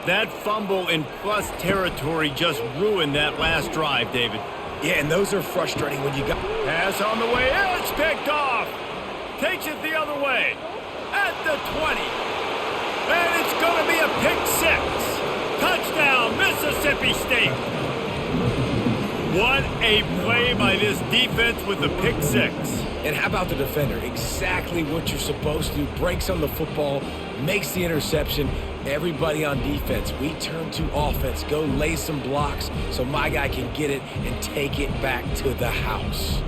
That fumble in plus territory just ruined that last drive, David. Yeah, and those are frustrating when you got... Pass on the way. It's picked off. Takes it the other way. At the 20. And it's going to be a pick 6. Touchdown, Mississippi State. What a play by this defense with the pick 6. And how about the defender? Exactly what you're supposed to. Breaks on the football, makes the interception. Everybody on defense, we turn to offense. Go lay some blocks so my guy can get it and take it back to the house.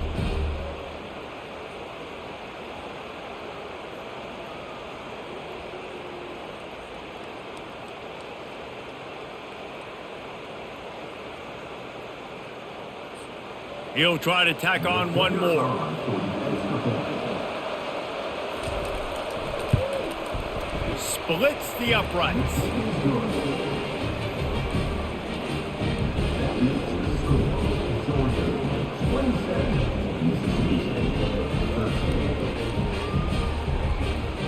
He'll try to tack on one more. Splits the uprights.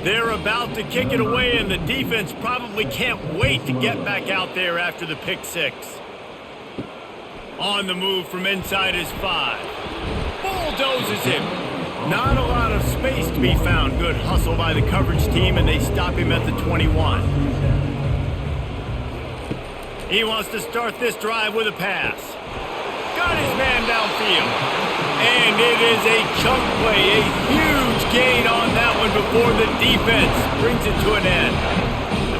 They're about to kick it away, and the defense probably can't wait to get back out there after the pick 6. On the move from inside his 5. Bulldozes him. Not a lot of space to be found. Good hustle by the coverage team, and they stop him at the 21. He wants to start this drive with a pass. Got his man downfield. And it is a chunk play. A huge gain on that one before the defense brings it to an end.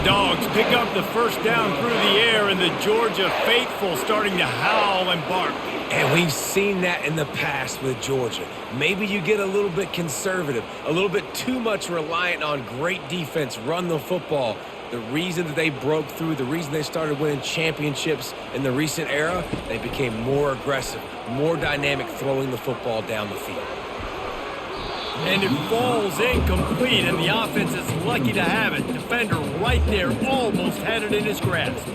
Dogs pick up the first down through the air, and the Georgia faithful starting to howl and bark. And we've seen that in the past with Georgia. Maybe you get a little bit conservative, a little bit too much reliant on great defense, run the football. The reason that they broke through, the reason they started winning championships in the recent era, they became more aggressive, more dynamic throwing the football down the field. And it falls incomplete, and the offense is lucky to have it. Defender right there almost had it in his grasp.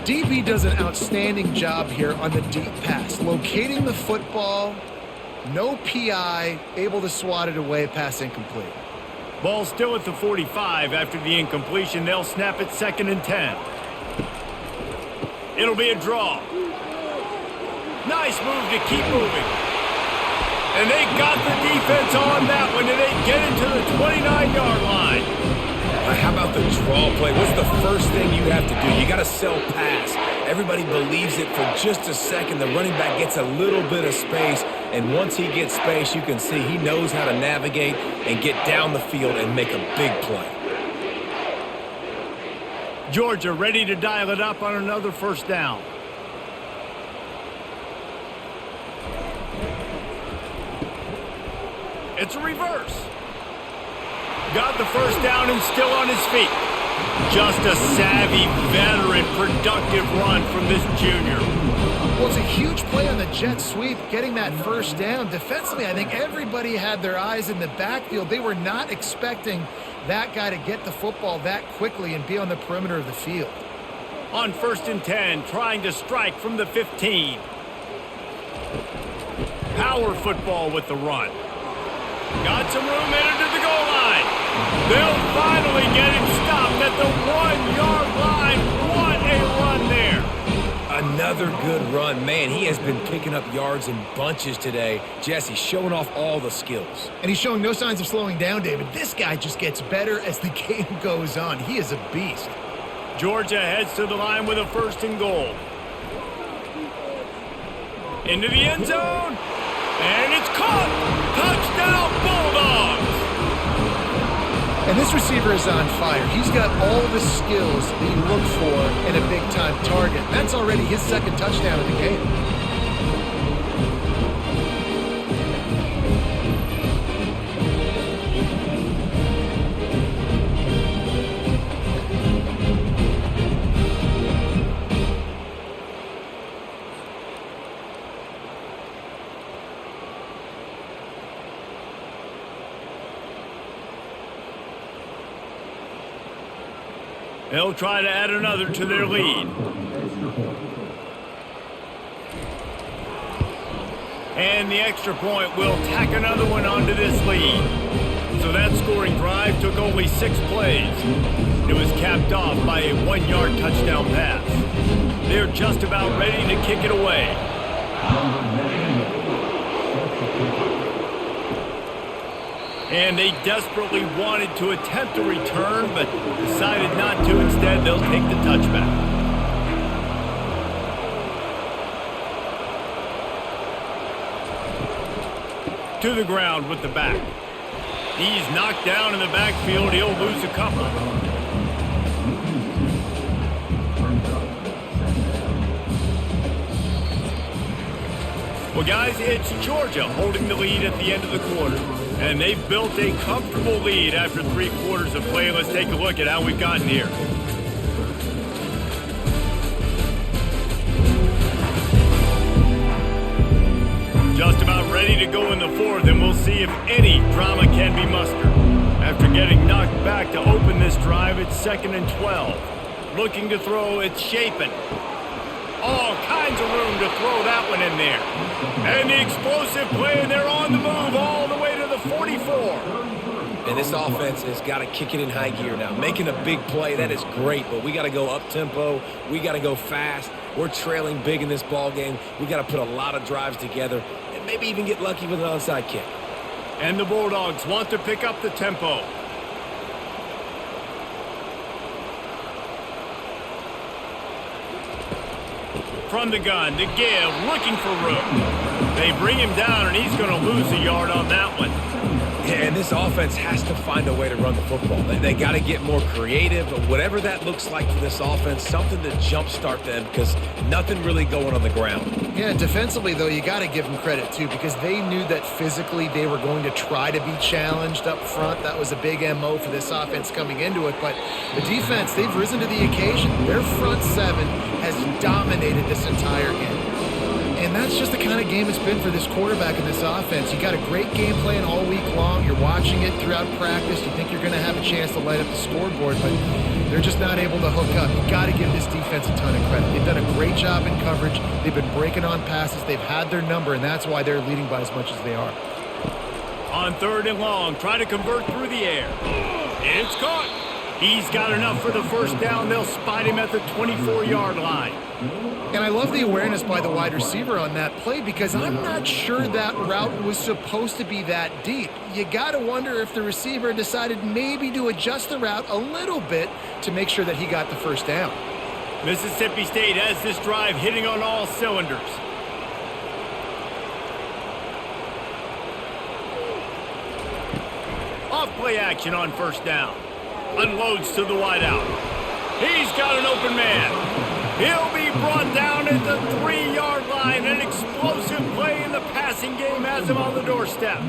DB does an outstanding job here on the deep pass. Locating the football, no PI, able to swat it away, pass incomplete. Ball still at the 45 after the incompletion. They'll snap it 2nd and 10. It'll be a draw. Nice move to keep moving. And they got the defense on that one, and they get it to the 29-yard line. How about the draw play? What's the first thing you have to do? You got to sell pass. Everybody believes it for just a second. The running back gets a little bit of space, and once he gets space, you can see he knows how to navigate and get down the field and make a big play. Georgia ready to dial it up on another first down. It's a reverse. Got the first down and still on his feet. Just a savvy, veteran, productive run from this junior. Well, it's a huge play on the jet sweep, getting that first down. Defensively, I think everybody had their eyes in the backfield. They were not expecting that guy to get the football that quickly and be on the perimeter of the field. On 1st and 10, trying to strike from the 15. Power football with the run. Got some room in to the goal line. They'll finally get him stopped at the 1-yard line. What a run there. Another good run. Man, he has been picking up yards in bunches today. Jesse showing off all the skills. And he's showing no signs of slowing down, David. This guy just gets better as the game goes on. He is a beast. Georgia heads to the line with a 1st and goal. Into the end zone. And it's caught! Touchdown, Bulldogs! And this receiver is on fire. He's got all the skills that you look for in a big-time target. That's already his second touchdown of the game. They'll try to add another to their lead. And the extra point will tack another one onto this lead. So that scoring drive took only 6 plays. It was capped off by a 1-yard touchdown pass. They're just about ready to kick it away. And they desperately wanted to attempt a return, but decided not to. Instead, they'll take the touchback. To the ground with the back. He's knocked down in the backfield. He'll lose a couple. Well, guys, it's Georgia holding the lead at the end of the quarter. And they've built a comfortable lead after 3 quarters of play. Let's take a look at how we've gotten here. Just about ready to go in the 4th, and we'll see if any drama can be mustered. After getting knocked back to open this drive, it's 2nd and 12. Looking to throw, it's Shapen. All kinds of room to throw that one in there. And the explosive play, and they're on the move all the way to the 44. And this offense has got to kick it in high gear now. Making a big play, that is great, but we got to go up-tempo. We got to go fast. We're trailing big in this ball game. We got to put a lot of drives together and maybe even get lucky with an onside kick. And the Bulldogs want to pick up the tempo. From the gun to give, looking for room. They bring him down, and he's going to lose a yard on that one. Yeah, and this offense has to find a way to run the football. They got to get more creative, but whatever that looks like for this offense, something to jumpstart them because nothing really going on the ground. Yeah, defensively, though, you got to give them credit, too, because they knew that physically they were going to try to be challenged up front. That was a big MO for this offense coming into it, but the defense, they've risen to the occasion. Their front 7 has dominated this entire game. And that's just the kind of game it's been for this quarterback and this offense. You got a great game plan all week long. You're watching it throughout practice. You think you're going to have a chance to light up the scoreboard, but they're just not able to hook up. You got to give this defense a ton of credit. They've done a great job in coverage. They've been breaking on passes. They've had their number, and that's why they're leading by as much as they are. On 3rd and long, try to convert through the air. It's caught. He's got enough for the first down. They'll spot him at the 24-yard line. And I love the awareness by the wide receiver on that play because I'm not sure that route was supposed to be that deep. You got to wonder if the receiver decided maybe to adjust the route a little bit to make sure that he got the first down. Mississippi State has this drive hitting on all cylinders. Off play action on first down. Unloads to the wideout. He's got an open man. He'll be brought down at the 3-yard line. An explosive play in the passing game has him on the doorstep.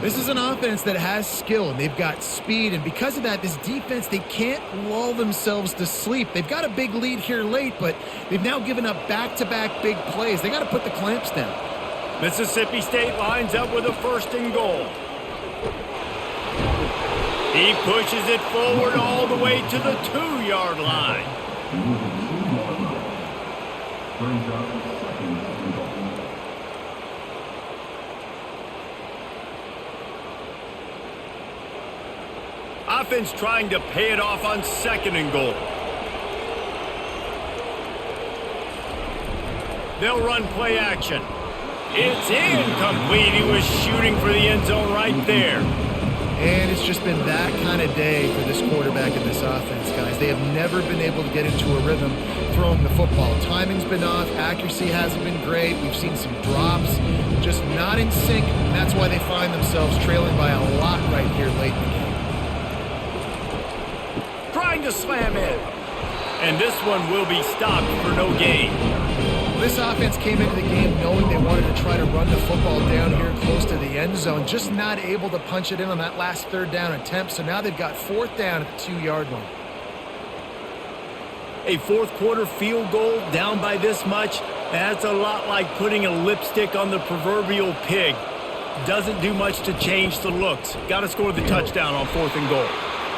This is an offense that has skill, and they've got speed, and because of that, this defense, they can't lull themselves to sleep. They've got a big lead here late, but they've now given up back-to-back big plays. They got to put the clamps down. Mississippi State lines up with a 1st and goal. He pushes it forward all the way to the 2-yard line. Offense trying to pay it off on 2nd and goal. They'll run play action. It's incomplete. He was shooting for the end zone right there. And it's just been that kind of day for this quarterback and this offense, guys. They have never been able to get into a rhythm throwing the football. Timing's been off. Accuracy hasn't been great. We've seen some drops, just not in sync. And that's why they find themselves trailing by a lot right here late in the game. Trying to slam in. And this one will be stopped for no gain. This offense came into the game knowing they wanted to try to run the football down here close to the end zone, just not able to punch it in on that last third down attempt. So now they've got fourth down at the 2-yard line. A fourth quarter field goal down by this much, that's a lot like putting a lipstick on the proverbial pig. Doesn't do much to change the looks. Got to score the touchdown on 4th and goal.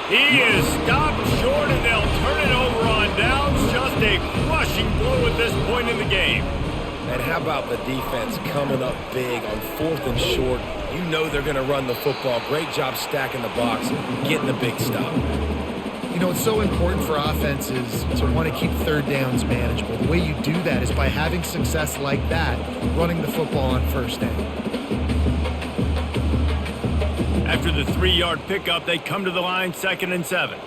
He is stopped short, and they'll turn it over on downs. Just a crushing blow at this point in the game. And how about the defense coming up big on 4th and short? You know they're going to run the football. Great job stacking the box, getting the big stop. You know, it's so important for offenses to want to keep third downs manageable. The way you do that is by having success like that, running the football on first down. After the 3-yard pickup, they come to the line 2nd and 7.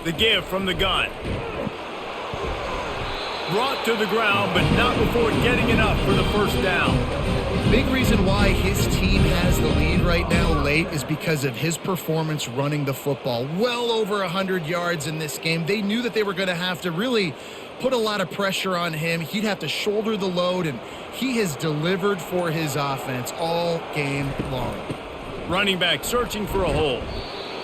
The give from the gun. Brought to the ground, but not before getting enough for the first down. Big reason why his team has the lead right now late is because of his performance running the football. Well over 100 yards in this game. They knew that they were going to have to really put a lot of pressure on him. He'd have to shoulder the load, and he has delivered for his offense all game long. Running back searching for a hole.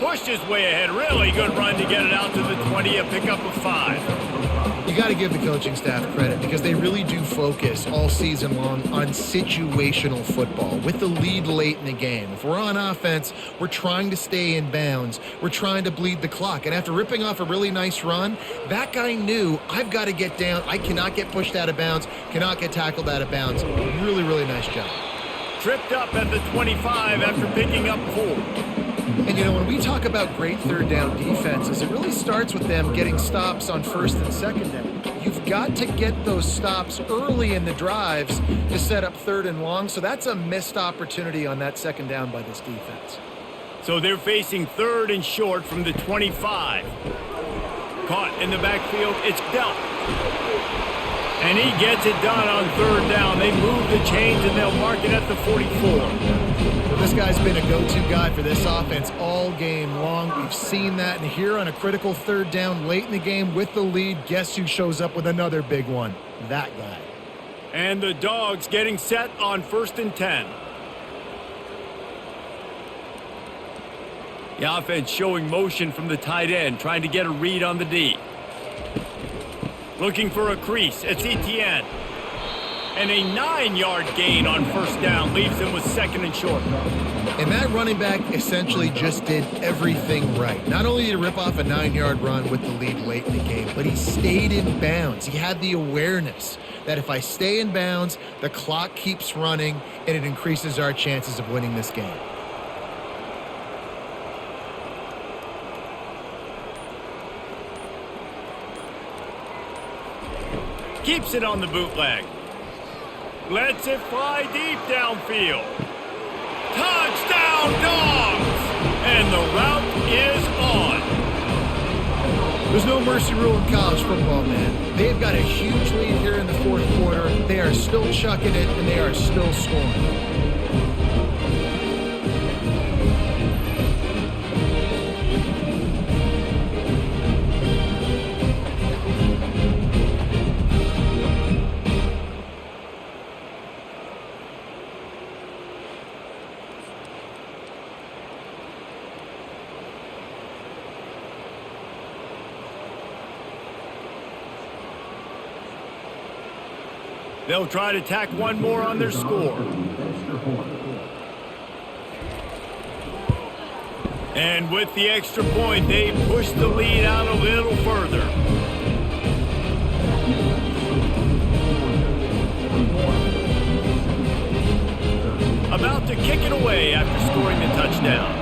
Pushed his way ahead. Really good run to get it out to the 20, a pickup of 5. You got to give the coaching staff credit because they really do focus all season long on situational football with the lead late in the game. If we're on offense, we're trying to stay in bounds. We're trying to bleed the clock. And after ripping off a really nice run, that guy knew, I've got to get down. I cannot get pushed out of bounds, cannot get tackled out of bounds. Really, really nice job. Tripped up at the 25 after picking up 4. And, you know, when we talk about great third down defenses, it really starts with them getting stops on 1st and 2nd down. You've got to get those stops early in the drives to set up 3rd and long. So that's a missed opportunity on that 2nd down by this defense. So they're facing 3rd and short from the 25. Caught in the backfield. It's Delp. And he gets it done on 3rd down. They move the chains, and they'll mark it at the 44. Well, this guy's been a go-to guy for this offense all game long. We've seen that. And here on a critical 3rd down late in the game with the lead, guess who shows up with another big one? That guy. And the Dogs getting set on 1st and 10. The offense showing motion from the tight end, trying to get a read on the D. Looking for a crease. It's Etienne. And a 9-yard gain on 1st down leaves him with 2nd and short. And that running back essentially just did everything right. Not only did he rip off a 9-yard run with the lead late in the game, but he stayed in bounds. He had the awareness that if I stay in bounds, the clock keeps running, and it increases our chances of winning this game. Keeps it on the bootleg. Lets it fly deep downfield. Touchdown, Dogs! And the route is on. There's no mercy rule in college football, man. They've got a huge lead here in the 4th quarter. They are still chucking it, and they are still scoring. They'll try to tack one more on their score. And with the extra point, they push the lead out a little further. About to kick it away after scoring the touchdown.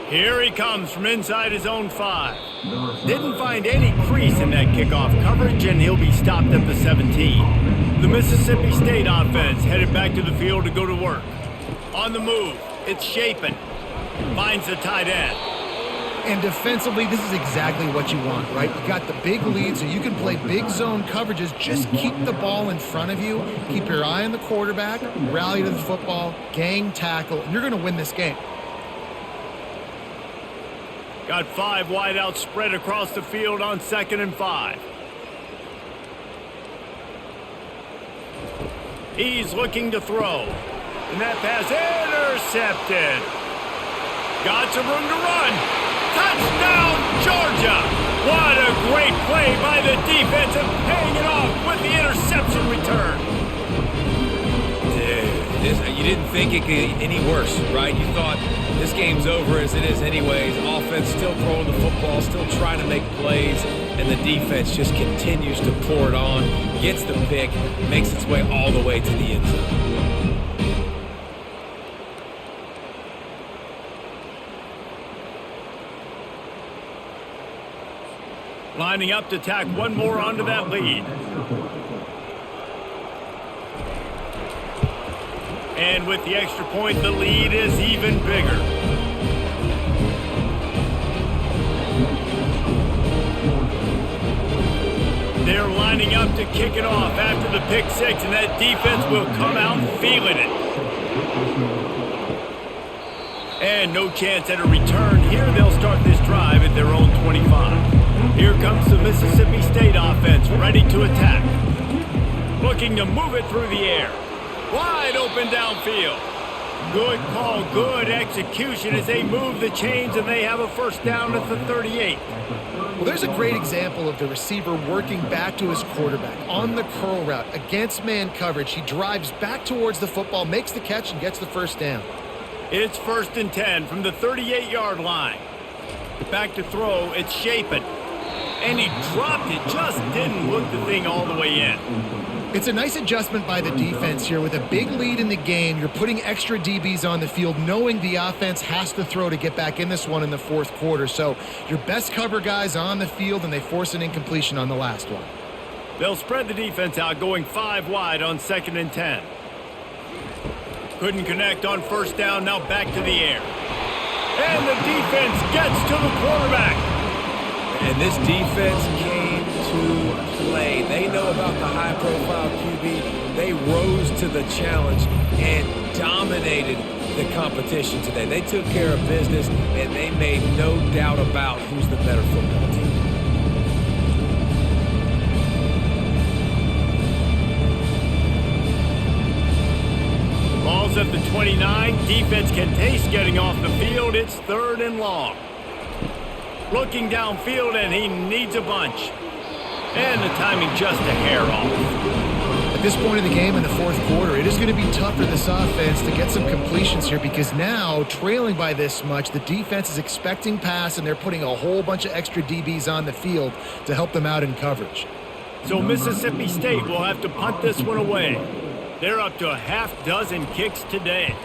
Here he comes from inside his own 5. Didn't find any crease in that kickoff coverage, and he'll be stopped at the 17. The Mississippi State offense headed back to the field to go to work. On the move, it's Shapen. Finds the tight end. And defensively, this is exactly what you want, right? You got the big lead, so you can play big zone coverages. Just keep the ball in front of you. Keep your eye on the quarterback. Rally to the football. Gang tackle. And you're going to win this game. Got 5 wide out spread across the field on 2nd and 5. He's looking to throw. And that pass intercepted. Got some room to run. Touchdown, Georgia! What a great play by the defense and paying it off with the interception return. Dude, you didn't think it could get any worse, right? You thought this game's over as it is anyways. Offense still throwing the football, still trying to make plays, and the defense just continues to pour it on, gets the pick, makes its way all the way to the end zone. Lining up to tack one more onto that lead. And with the extra point, the lead is even bigger. They're lining up to kick it off after the pick six, and that defense will come out feeling it. And no chance at a return here. They'll start this drive at their own 25. Here comes the Mississippi State offense, ready to attack. Looking to move it through the air. Wide open downfield. Good call, good execution as they move the chains, and they have a first down at the 38. Well, there's a great example of the receiver working back to his quarterback on the curl route against man coverage. He drives back towards the football, makes the catch, and gets the first down. It's 1st and 10 from the 38-yard line. Back to throw, it's Shapen. And he dropped it, just didn't look the thing all the way in. It's a nice adjustment by the defense here. With a big lead in the game, you're putting extra DBs on the field, knowing the offense has to throw to get back in this one in the 4th quarter. So your best cover guys on the field, and they force an incompletion on the last one. They'll spread the defense out, going 5 wide on 2nd and 10. Couldn't connect on first down, now back to the air. And the defense gets to the quarterback. And this defense came to play. They know about the high-profile QB. They rose to the challenge and dominated the competition today. They took care of business, and they made no doubt about who's the better football team. Ball's at the 29. Defense can taste getting off the field. It's 3rd and long. Looking downfield, and he needs a bunch. And the timing just a hair off. At this point in the game in the 4th quarter, it is going to be tough for this offense to get some completions here, because now, trailing by this much, the defense is expecting pass, and they're putting a whole bunch of extra DBs on the field to help them out in coverage. So Mississippi State will have to punt this one away. They're up to a half dozen kicks today.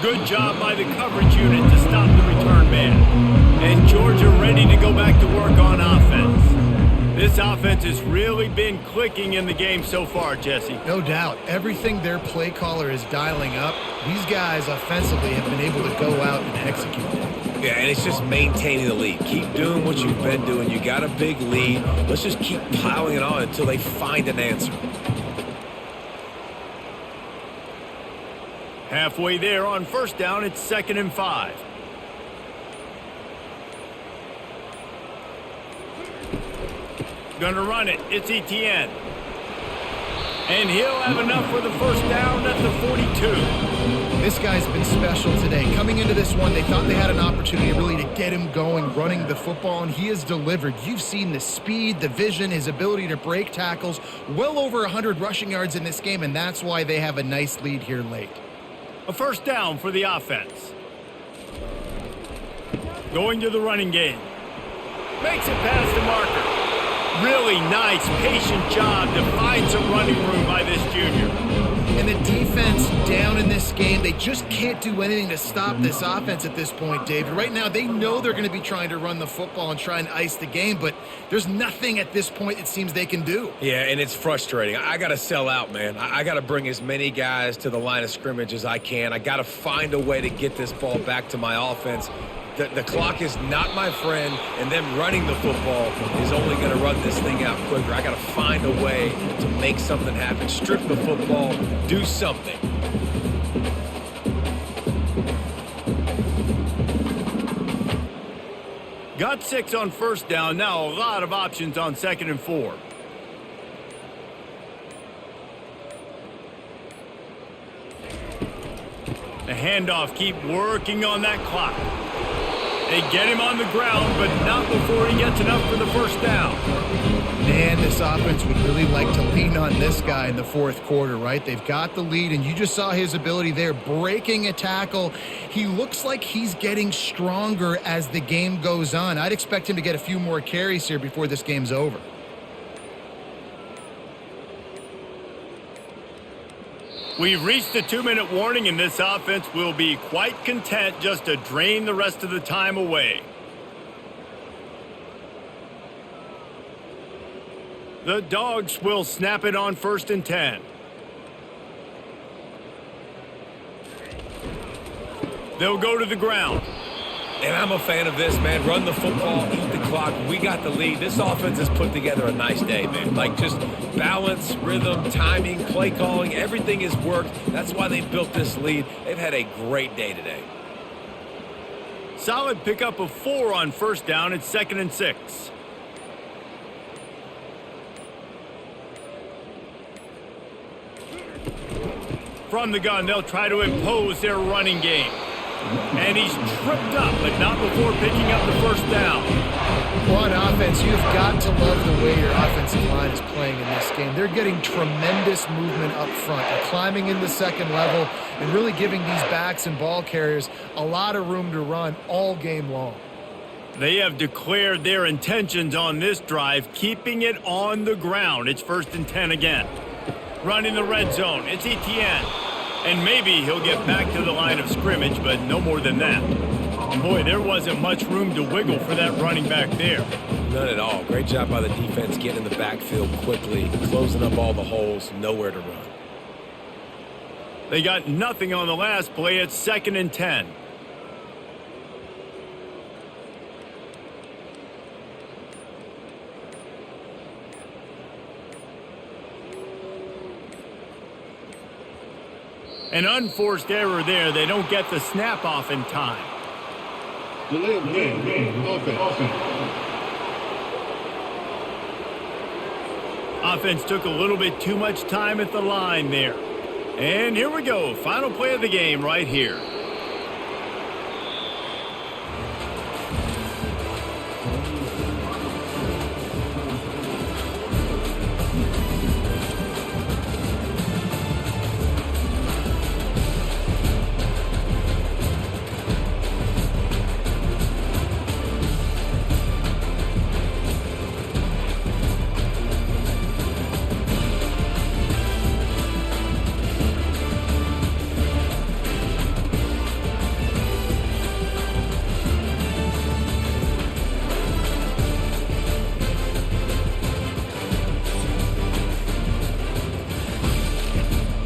Good job by the coverage unit to stop the return man. And Georgia ready to go back to work on offense. This offense has really been clicking in the game so far, Jesse. No doubt. Everything their play caller is dialing up, these guys offensively have been able to go out and execute that. Yeah, and it's just maintaining the lead. Keep doing what you've been doing. You got a big lead. Let's just keep piling it on until they find an answer. Halfway there on first down, it's 2nd and 5. Gonna run it. It's Etienne. And he'll have enough for the first down at the 42. This guy's been special today. Coming into this one, they thought they had an opportunity really to get him going, running the football, and he has delivered. You've seen the speed, the vision, his ability to break tackles. Well over 100 rushing yards in this game, and that's why they have a nice lead here late. A first down for the offense. Going to the running game. Makes it past the marker. Really nice, patient job to find some running room by this junior. And the defense down in this game, they just can't do anything to stop this offense at this point, David. Right now, they know they're going to be trying to run the football and try and ice the game, but there's nothing at this point it seems they can do. Yeah, and it's frustrating. I got to sell out, man. I got to bring as many guys to the line of scrimmage as I can. I got to find a way to get this ball back to my offense. The clock is not my friend, and them running the football is only going to run this thing out quicker. I got to find a way to make something happen, strip the football, do something. Got 6 on first down. Now a lot of options on 2nd and 4. The handoff, keep working on that clock. They get him on the ground, but not before he gets enough for the first down. Man, this offense would really like to lean on this guy in the fourth quarter, right? They've got the lead, and you just saw his ability there, breaking a tackle. He looks like he's getting stronger as the game goes on. I'd expect him to get a few more carries here before this game's over. We've reached the 2-minute warning, and this offense will be quite content just to drain the rest of the time away. The Dogs will snap it on 1st and 10. They'll go to the ground. And I'm a fan of this, man. Run the football, eat the clock. We got the lead. This offense has put together a nice day, man. Like, just balance, rhythm, timing, play calling, everything has worked. That's why they built this lead. They've had a great day today. Solid pickup of 4 on first down. It's 2nd and 6. From the gun, they'll try to impose their running game. And he's tripped up, but not before picking up the first down. Well, on offense, you've got to love the way your offensive line is playing in this game. They're getting tremendous movement up front. They're climbing in the second level and really giving these backs and ball carriers a lot of room to run all game long. They have declared their intentions on this drive, keeping it on the ground. It's 1st and 10 again. Running the red zone. It's Etienne. And maybe he'll get back to the line of scrimmage, but no more than that. Boy, there wasn't much room to wiggle for that running back there. None at all. Great job by the defense getting in the backfield quickly, closing up all the holes, nowhere to run. They got nothing on the last play. It's 2nd and 10. An unforced error there. They don't get the snap off in time. Delay of game. Offense. Offense took a little bit too much time at the line there. And here we go. Final play of the game right here.